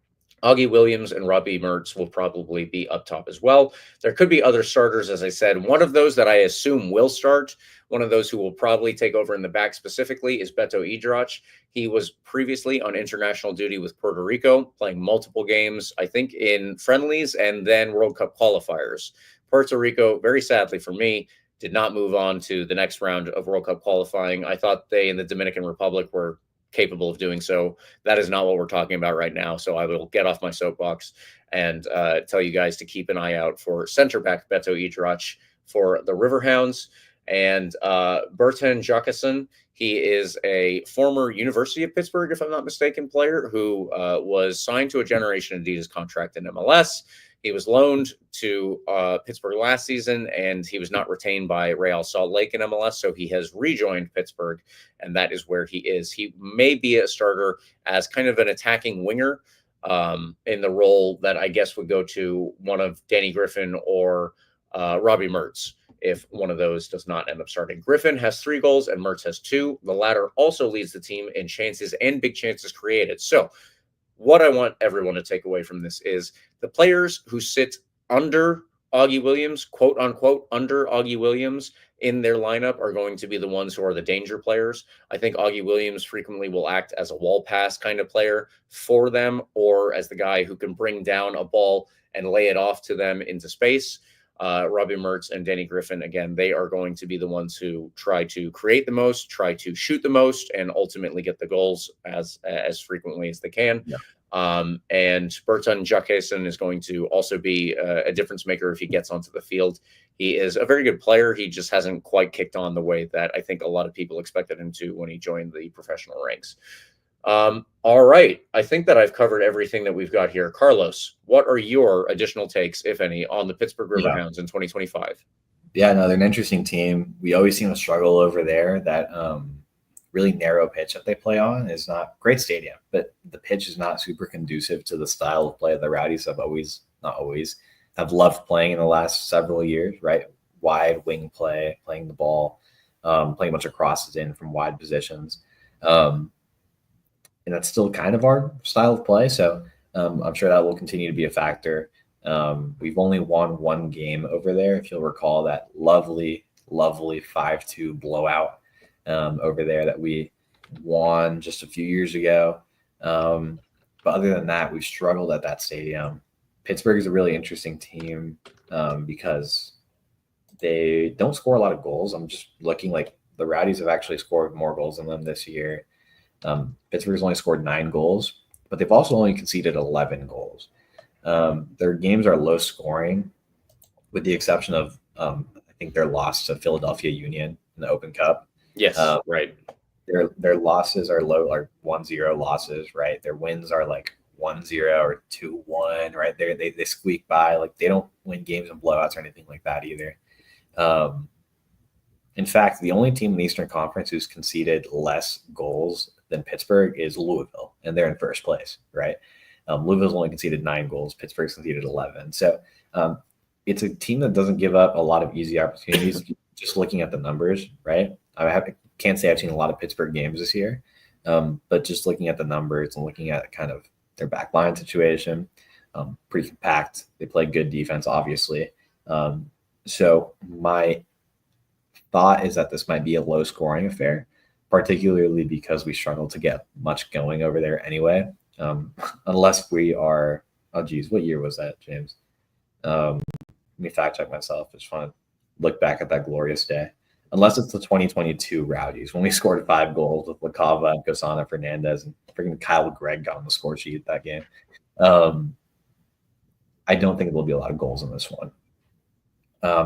Augie Williams and Robbie Mertz will probably be up top as well. There could be other starters, as I said. One of those that I assume will start, one of those who will probably take over in the back specifically, is Beto Idrach. He was previously on international duty with Puerto Rico, playing multiple games, I think, in friendlies and then World Cup qualifiers. Puerto Rico, very sadly for me, did not move on to the next round of World Cup qualifying. I thought they in the Dominican Republic were capable of doing so. That is not what we're talking about right now. So I will get off my soapbox and tell you guys to keep an eye out for center back Beto Idrach for the Riverhounds. And Bertrand Jacquesson, he is a former University of Pittsburgh, if I'm not mistaken, player who was signed to a Generation Adidas contract in MLS. He was loaned to Pittsburgh last season, and he was not retained by Real Salt Lake in MLS, so he has rejoined Pittsburgh, and that is where he is. He may be a starter as kind of an attacking winger in the role that I guess would go to one of Danny Griffin or Robbie Mertz, if one of those does not end up starting. Griffin has 3 goals and Mertz has 2. The latter also leads the team in chances and big chances created. So what I want everyone to take away from this is the players who sit under Augie Williams, quote unquote, under Augie Williams in their lineup are going to be the ones who are the danger players. I think Augie Williams frequently will act as a wall pass kind of player for them, or as the guy who can bring down a ball and lay it off to them into space. Robbie Mertz and Danny Griffin, again, they are going to be the ones who try to create the most, try to shoot the most, and ultimately get the goals as frequently as they can. Yeah. And Bertrand Jacquesson is going to also be a difference maker if he gets onto the field. He is a very good player. He just hasn't quite kicked on the way that I think a lot of people expected him to when he joined the professional ranks. All right. I think that I've covered everything that we've got here. Carlos, what are your additional takes, if any, on the Pittsburgh Riverhounds in 2025? Yeah, no, they're an interesting team. We always seem to struggle over there. That really narrow pitch that they play on is not great stadium, but the pitch is not super conducive to the style of play the Rowdies have loved playing in the last several years, right? Wide wing play, playing the ball, playing a bunch of crosses in from wide positions. And that's still kind of our style of play. So I'm sure that will continue to be a factor. We've only won 1 game over there. If you'll recall that lovely 5-2 blowout over there that we won just a few years ago. But other than that, we've struggled at that stadium. Pittsburgh is a really interesting team because they don't score a lot of goals. I'm just looking like the Rowdies have actually scored more goals than them this year. Pittsburgh's only scored 9 goals, but they've also only conceded 11 goals. Their games are low scoring, with the exception of I think their loss to Philadelphia Union in the Open Cup. Yes, right. Their losses are low, like 1-0 losses, right? Their wins are like 1-0 or 2-1, right? They squeak by. Like they don't win games in blowouts or anything like that either. In fact, the only team in the Eastern Conference who's conceded less goals than Pittsburgh is Louisville, and they're in first place, right? Louisville's only conceded 9 goals. Pittsburgh's conceded 11. So it's a team that doesn't give up a lot of easy opportunities. Just looking at the numbers, right? I can't say I've seen a lot of Pittsburgh games this year, But just looking at the numbers and looking at kind of their backline situation, pretty compact. They play good defense, obviously. So my thought is that this might be a low scoring affair, particularly because we struggle to get much going over there anyway. Unless we are, oh geez, what year was that, James? Let me fact check myself. Just want to look back at that glorious day. Unless it's the 2022 Rowdies when we scored 5 goals with Lacava and Cosana Fernandez and freaking Kyle Gregg got on the score sheet that game. I don't think there'll be a lot of goals in this one.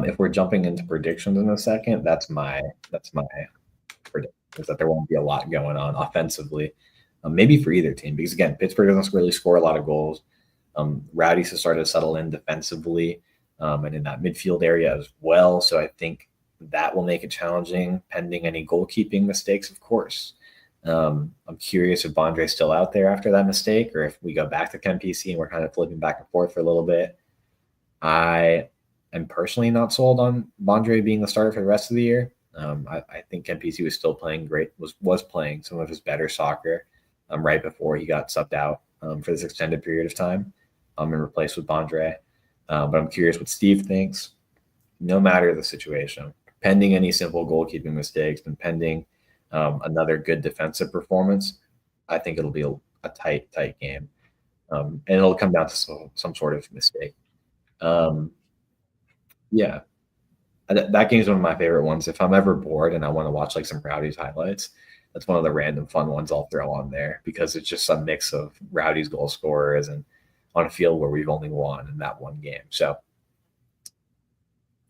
If we're jumping into predictions in a second, that's my prediction is that there won't be a lot going on offensively, maybe for either team because again, Pittsburgh doesn't really score a lot of goals. Rowdies has started to settle in defensively and in that midfield area as well. So I think that will make it challenging, pending any goalkeeping mistakes, of course. I'm curious if Bondre's still out there after that mistake, or if we go back to Ken PC and we're kind of flipping back and forth for a little bit. I am personally not sold on Bondre being the starter for the rest of the year. I think Ken PC was still playing great, was playing some of his better soccer right before he got subbed out for this extended period of time and replaced with Bondre. But I'm curious what Steve thinks. No matter the situation, pending any simple goalkeeping mistakes and pending another good defensive performance, I think it'll be a tight game. And it'll come down to some sort of mistake. Yeah, that game's one of my favorite ones. If I'm ever bored and I want to watch like some Rowdies highlights, that's one of the random fun ones I'll throw on there because it's just a mix of Rowdies goal scorers and on a field where we've only won in that one game. So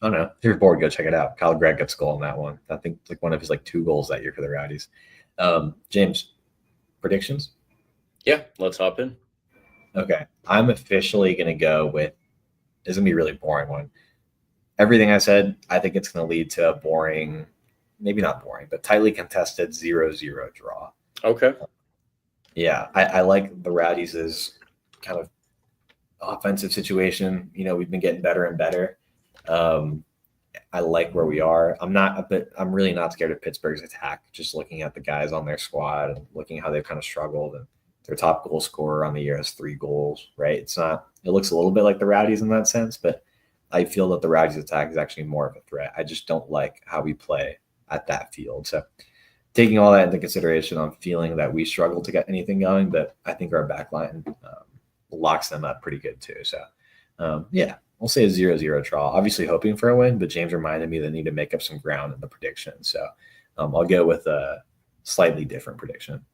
I don't know. If you're bored, go check it out. Kyle Gregg gets a goal in that one. I think like one of his like 2 goals that year for the Rowdies. James, predictions? Yeah, let's hop in. Okay. I'm officially going to go with, this is going to be a really boring one. Everything I said, I think it's going to lead to a boring, maybe not boring, but tightly contested 0-0 draw. Okay. Yeah, I like the Rowdies' kind of offensive situation. You know, we've been getting better and better. I like where we are. I'm really not scared of Pittsburgh's attack. Just looking at the guys on their squad and looking how they've kind of struggled, and their top goal scorer on the year has 3 goals. Right? It looks a little bit like the Rowdies in that sense, but I feel that the Rowdies attack is actually more of a threat. I just don't like how we play at that field. So taking all that into consideration, I'm feeling that we struggle to get anything going, but I think our back line locks them up pretty good too. So yeah, we'll say a 0-0 draw. Obviously hoping for a win, but James reminded me they need to make up some ground in the prediction. So I'll go with a slightly different prediction.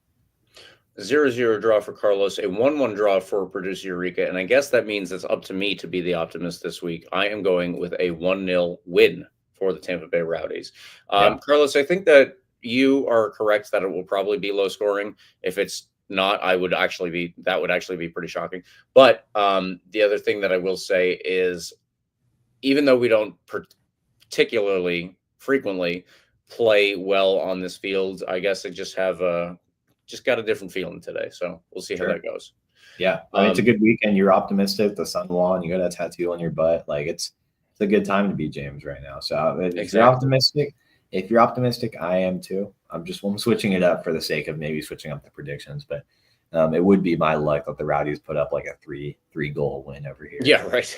0-0 draw for Carlos, a 1-1 draw for producer Eureka, and I guess that means it's up to me to be the optimist this week. I am going with a 1-0 win for the Tampa Bay Rowdies. Yeah. Carlos, I think that you are correct that it will probably be low scoring. If it's not, that would actually be pretty shocking. But the other thing that I will say is, even though we don't particularly frequently play well on this field, I guess I just got a different feeling today. So we'll see how that goes. Yeah. I mean, it's a good weekend. You're optimistic. The sun won. You got a tattoo on your butt. Like it's a good time to be James right now. So if you're optimistic, I am too. I'm switching it up for the sake of maybe switching up the predictions, but it would be my luck that the Rowdies put up like a three goal win over here. Yeah, right.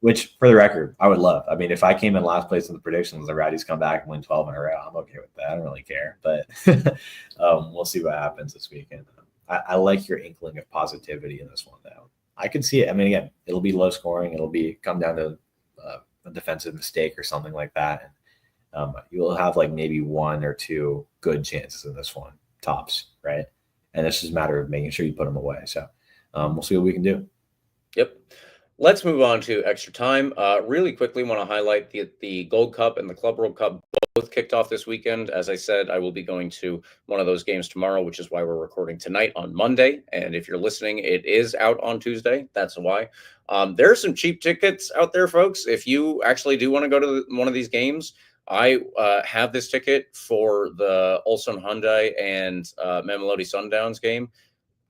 Which, for the record, I would love. I mean, if I came in last place in the predictions, the Rowdies come back and win 12 in a row, I'm okay with that. I don't really care, but we'll see what happens this weekend. I like your inkling of positivity in this one, though. I can see it. I mean, again, it'll be low scoring. It'll come down to a defensive mistake or something like that. And you'll have like maybe 1 or 2 good chances in this one, tops, right? And it's just a matter of making sure you put them away. So we'll see what we can do. Yep. Let's move on to extra time. Really quickly, want to highlight the Gold Cup and the Club World Cup both kicked off this weekend. As I said, I will be going to one of those games tomorrow, which is why we're recording tonight on Monday. And if you're listening, it is out on Tuesday. That's why. There are some cheap tickets out there, folks. If you actually do want to go to one of these games, I have this ticket for the Ulsan Hyundai and Mamelodi Sundowns game.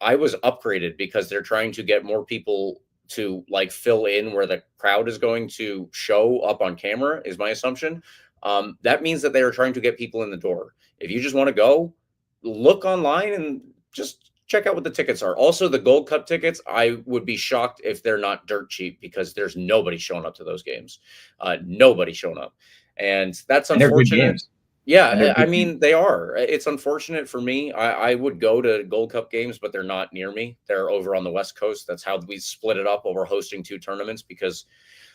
I was upgraded because they're trying to get more people to like fill in where the crowd is going to show up on camera, is my assumption. That means that they are trying to get people in the door. If you just want to go, look online and just check out what the tickets are. Also, the Gold Cup tickets, I would be shocked if they're not dirt cheap because there's nobody showing up to those games. Nobody showing up. And that's And they're good unfortunate. games. And they're Yeah, I good games. mean, they are. It's unfortunate for me. I would go to Gold Cup games, but they're not near me. They're over on the West Coast. That's how we split it up over hosting 2 tournaments because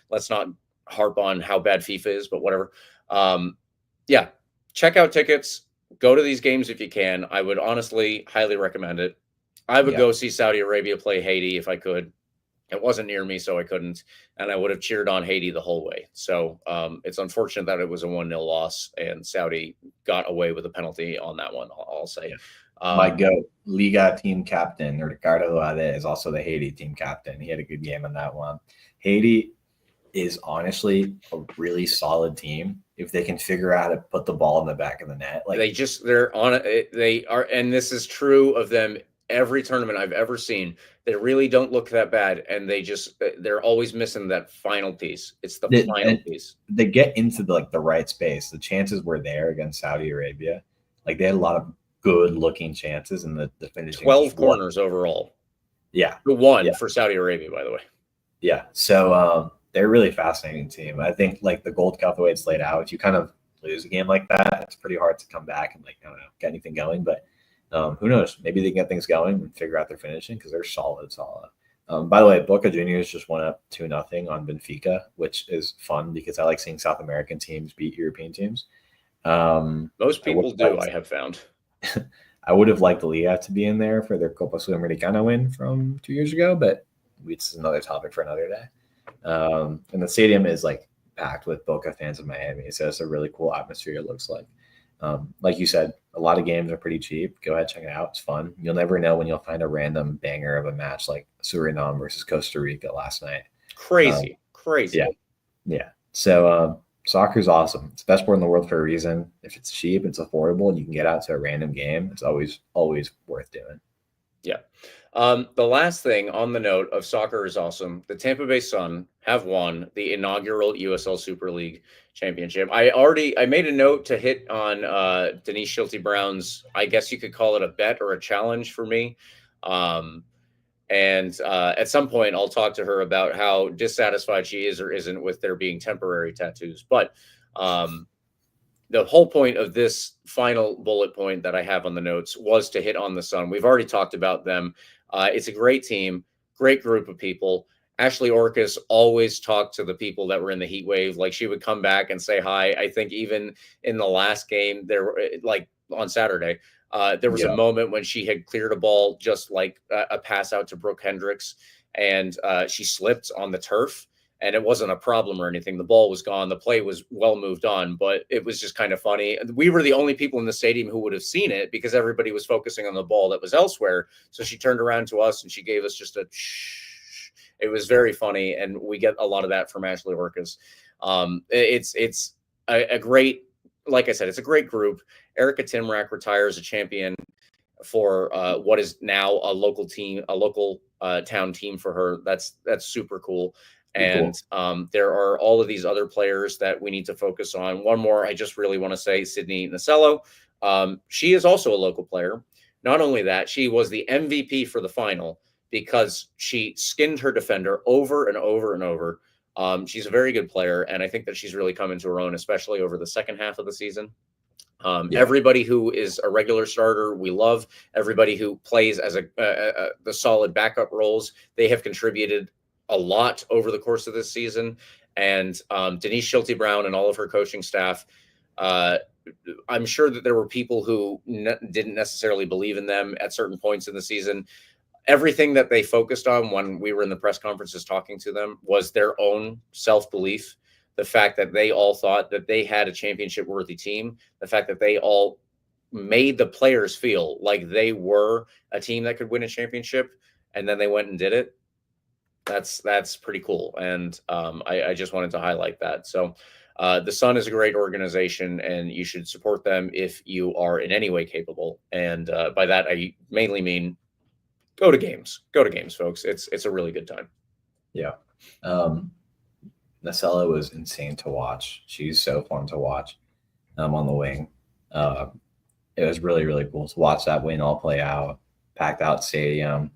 let's not harp on how bad FIFA is, but whatever. Yeah, check out tickets. Go to these games if you can. I would honestly highly recommend it. I would Yeah. go see Saudi Arabia play Haiti if I could. It wasn't near me, so I couldn't, and I would have cheered on Haiti the whole way. So it's unfortunate that it was a 1-0 loss, and Saudi got away with a penalty on that one. I'll say. Yeah. My GOAT, Liga team captain, Ricardo Ade, is also the Haiti team captain. He had a good game on that one. Haiti is honestly a really solid team if they can figure out how to put the ball in the back of the net. Like they're on it. They are, and this is true of them every tournament I've ever seen. They really don't look that bad, and they're always missing that final piece. It's the final piece. They get into the right space. The chances were there against Saudi Arabia. Like they had a lot of good looking chances, and the finishing 12 corners overall. Yeah, the one for Saudi Arabia, by the way. Yeah, so they're a really fascinating team. I think like the Gold Cup, the way it's laid out, if you kind of lose a game like that, it's pretty hard to come back and like I don't know, get anything going. But who knows? Maybe they can get things going and figure out their finishing because they're solid. By the way, Boca Juniors just went up 2-0 on Benfica, which is fun because I like seeing South American teams beat European teams. Most people do, I have found. I would have liked the Liga to be in there for their Copa Sudamericana win from 2 years ago, but it's another topic for another day. And the stadium is like packed with Boca fans in Miami, so it's a really cool atmosphere. It looks like you said, a lot of games are pretty cheap. Go ahead, check it out. It's fun. You'll never know when you'll find a random banger of a match like Suriname versus Costa Rica last night. Crazy. Yeah. So soccer's awesome. It's the best sport in the world for a reason. If it's cheap, it's affordable, and you can get out to a random game, it's always worth doing. Yeah. The last thing on the note of soccer is awesome. The Tampa Bay Sun have won the inaugural USL Super League championship. I made a note to hit on Denise Schulte Brown's, I guess you could call it a bet or a challenge for me. And at some point, I'll talk to her about how dissatisfied she is or isn't with there being temporary tattoos. But the whole point of this final bullet point that I have on the notes was to hit on the Sun. We've already talked about them. It's a great team, great group of people. Ashley Orcas always talked to the people that were in the heat wave. Like she would come back and say hi. I think even in the last game, there were like on Saturday, there was a moment when she had cleared a ball, just like a pass out to Brooke Hendricks, and she slipped on the turf. And it wasn't a problem or anything. The ball was gone. The play was well moved on, but it was just kind of funny. We were the only people in the stadium who would have seen it because everybody was focusing on the ball that was elsewhere. So she turned around to us and she gave us just a shh. It was very funny. And we get a lot of that from Ashley Orcas. It's a great, like I said, it's a great group. Erica Timrack retires a champion for what is now a local team, a local town team for her. That's super cool. And there are all of these other players that we need to focus on. One more, I just really want to say, Sydney Nacello. She is also a local player. Not only that, she was the MVP for the final because she skinned her defender over and over and over. She's a very good player, and I think that she's really come into her own, especially over the second half of the season. Everybody who is a regular starter, we love. Everybody who plays as the solid backup roles, they have contributed a lot over the course of this season. And Denise Schulte Brown and all of her coaching staff, I'm sure that there were people who didn't necessarily believe in them at certain points in the season. Everything that they focused on when we were in the press conferences talking to them was their own self-belief. The fact that they all thought that they had a championship worthy team, the fact that they all made the players feel like they were a team that could win a championship, and then they went and did it. That's pretty cool. And I just wanted to highlight that. So the Sun is a great organization, and you should support them if you are in any way capable. And by that, I mainly mean go to games, folks. It's a really good time. Yeah. Nacello was insane to watch. She's so fun to watch on the wing. it was really, really cool to watch that win all play out, packed out stadium.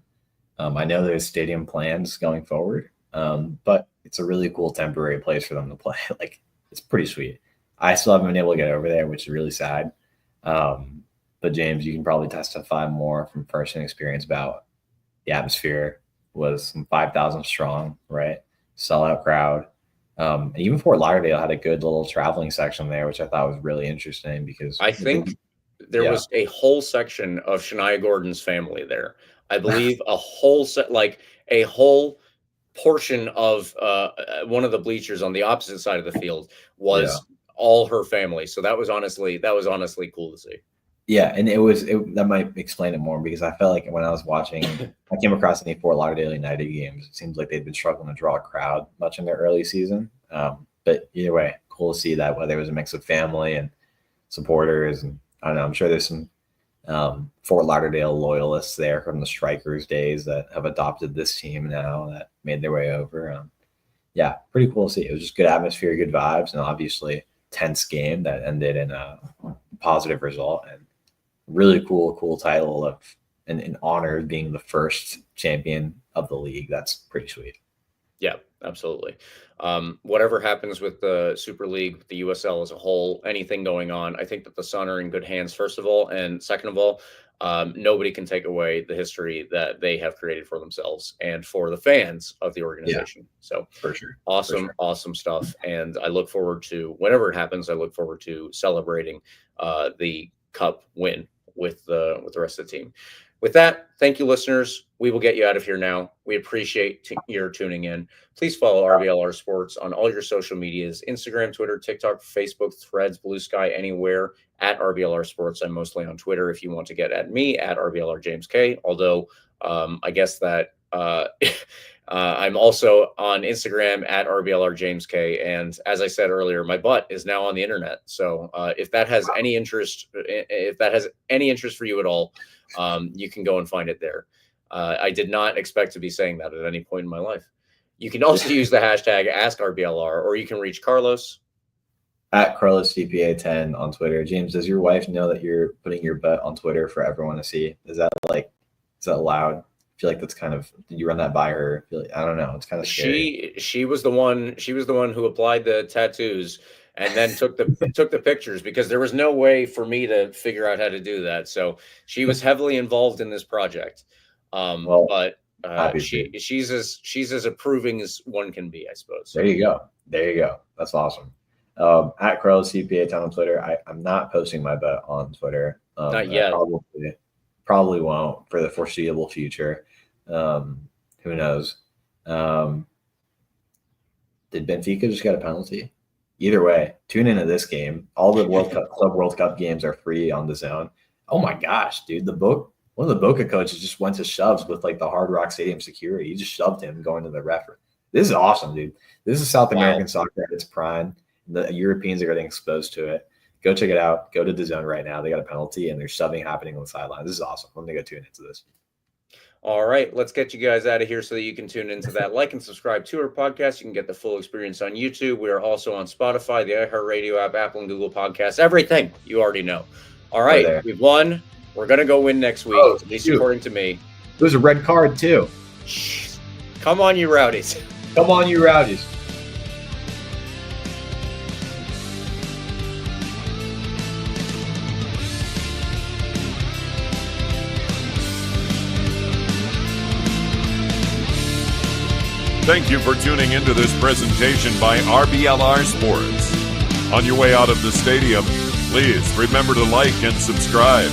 I know there's stadium plans going forward, but it's a really cool temporary place for them to play. Like, it's pretty sweet. I still haven't been able to get over there, which is really sad. But James, you can probably testify more from firsthand experience about the atmosphere. Was some 5,000 strong, right? Sellout crowd. And even Fort Lauderdale had a good little traveling section there, which I thought was really interesting because I think there was a whole section of Shania Gordon's family there. I believe a whole a whole portion of one of the bleachers on the opposite side of the field was all her family. So that was honestly cool to see. Yeah, and that might explain it more because I felt like when I was watching, I came across any Fort Lauderdale United games. It seems like they'd been struggling to draw a crowd much in their early season. But either way, cool to see that whether it was a mix of family and supporters, and I don't know. I'm sure there's some Fort Lauderdale loyalists there from the Strikers days that have adopted this team now that made their way over. Yeah, pretty cool to see. It was just good atmosphere, good vibes, and obviously tense game that ended in a positive result. And really cool title of an honor of being the first champion of the league. That's pretty sweet. Yeah, absolutely. Whatever happens with the Super League, the USL as a whole, anything going on, I think that the Sun are in good hands, first of all. And second of all, nobody can take away the history that they have created for themselves and for the fans of the organization. So for sure. Awesome stuff. And I look forward to, whenever it happens, I look forward to celebrating the Cup win with the rest of the team. With that, thank you, listeners. We will get you out of here now. We appreciate your tuning in. Please follow RBLR Sports on all your social medias, Instagram, Twitter, TikTok, Facebook, Threads, Blue Sky, anywhere at RBLR Sports. I'm mostly on Twitter if you want to get at me at RBLR James K. Although I guess that I'm also on Instagram at RBLR James K. And as I said earlier, my butt is now on the internet. So if that has any interest, for you at all, you can go and find it there. I did not expect to be saying that at any point in my life. You can also use the hashtag AskRBLR, or you can reach Carlos at CarlosCPA10 on Twitter. James, does your wife know that you're putting your butt on Twitter for everyone to see? Is that allowed? I feel like that's kind of, did you run that by her? I don't know. It's kind of scary. She was the one who applied the tattoos and then took the pictures, because there was no way for me to figure out how to do that. So she was heavily involved in this project. But she's as approving as one can be, I suppose. There you go. That's awesome. At CarlosCPA10 on Twitter. I'm not posting my butt on Twitter. Not yet. Probably won't for the foreseeable future. Who knows? Did Benfica just get a penalty? Either way, tune into this game. All the Club World Cup games are free on DAZN. Oh my gosh, dude! One of the Boca coaches just went to shoves with like the Hard Rock Stadium security. He just shoved him going to the referee. This is awesome, dude. This is South American soccer at its prime. The Europeans are getting exposed to it. Go check it out. Go to DAZN right now. They got a penalty and there's shoving happening on the sideline. This is awesome. I'm going to go tune into this. All right, let's get you guys out of here so that you can tune into that. Like and subscribe to our podcast. You can get the full experience on YouTube. We are also on Spotify, the iHeartRadio app, Apple and Google Podcasts, everything you already know. All right, we've won. We're going to go win next week, at least according to me. There's a red card, too. Come on, you Rowdies. Come on, you Rowdies. Thank you for tuning into this presentation by RBLR Sports. On your way out of the stadium, please remember to like and subscribe.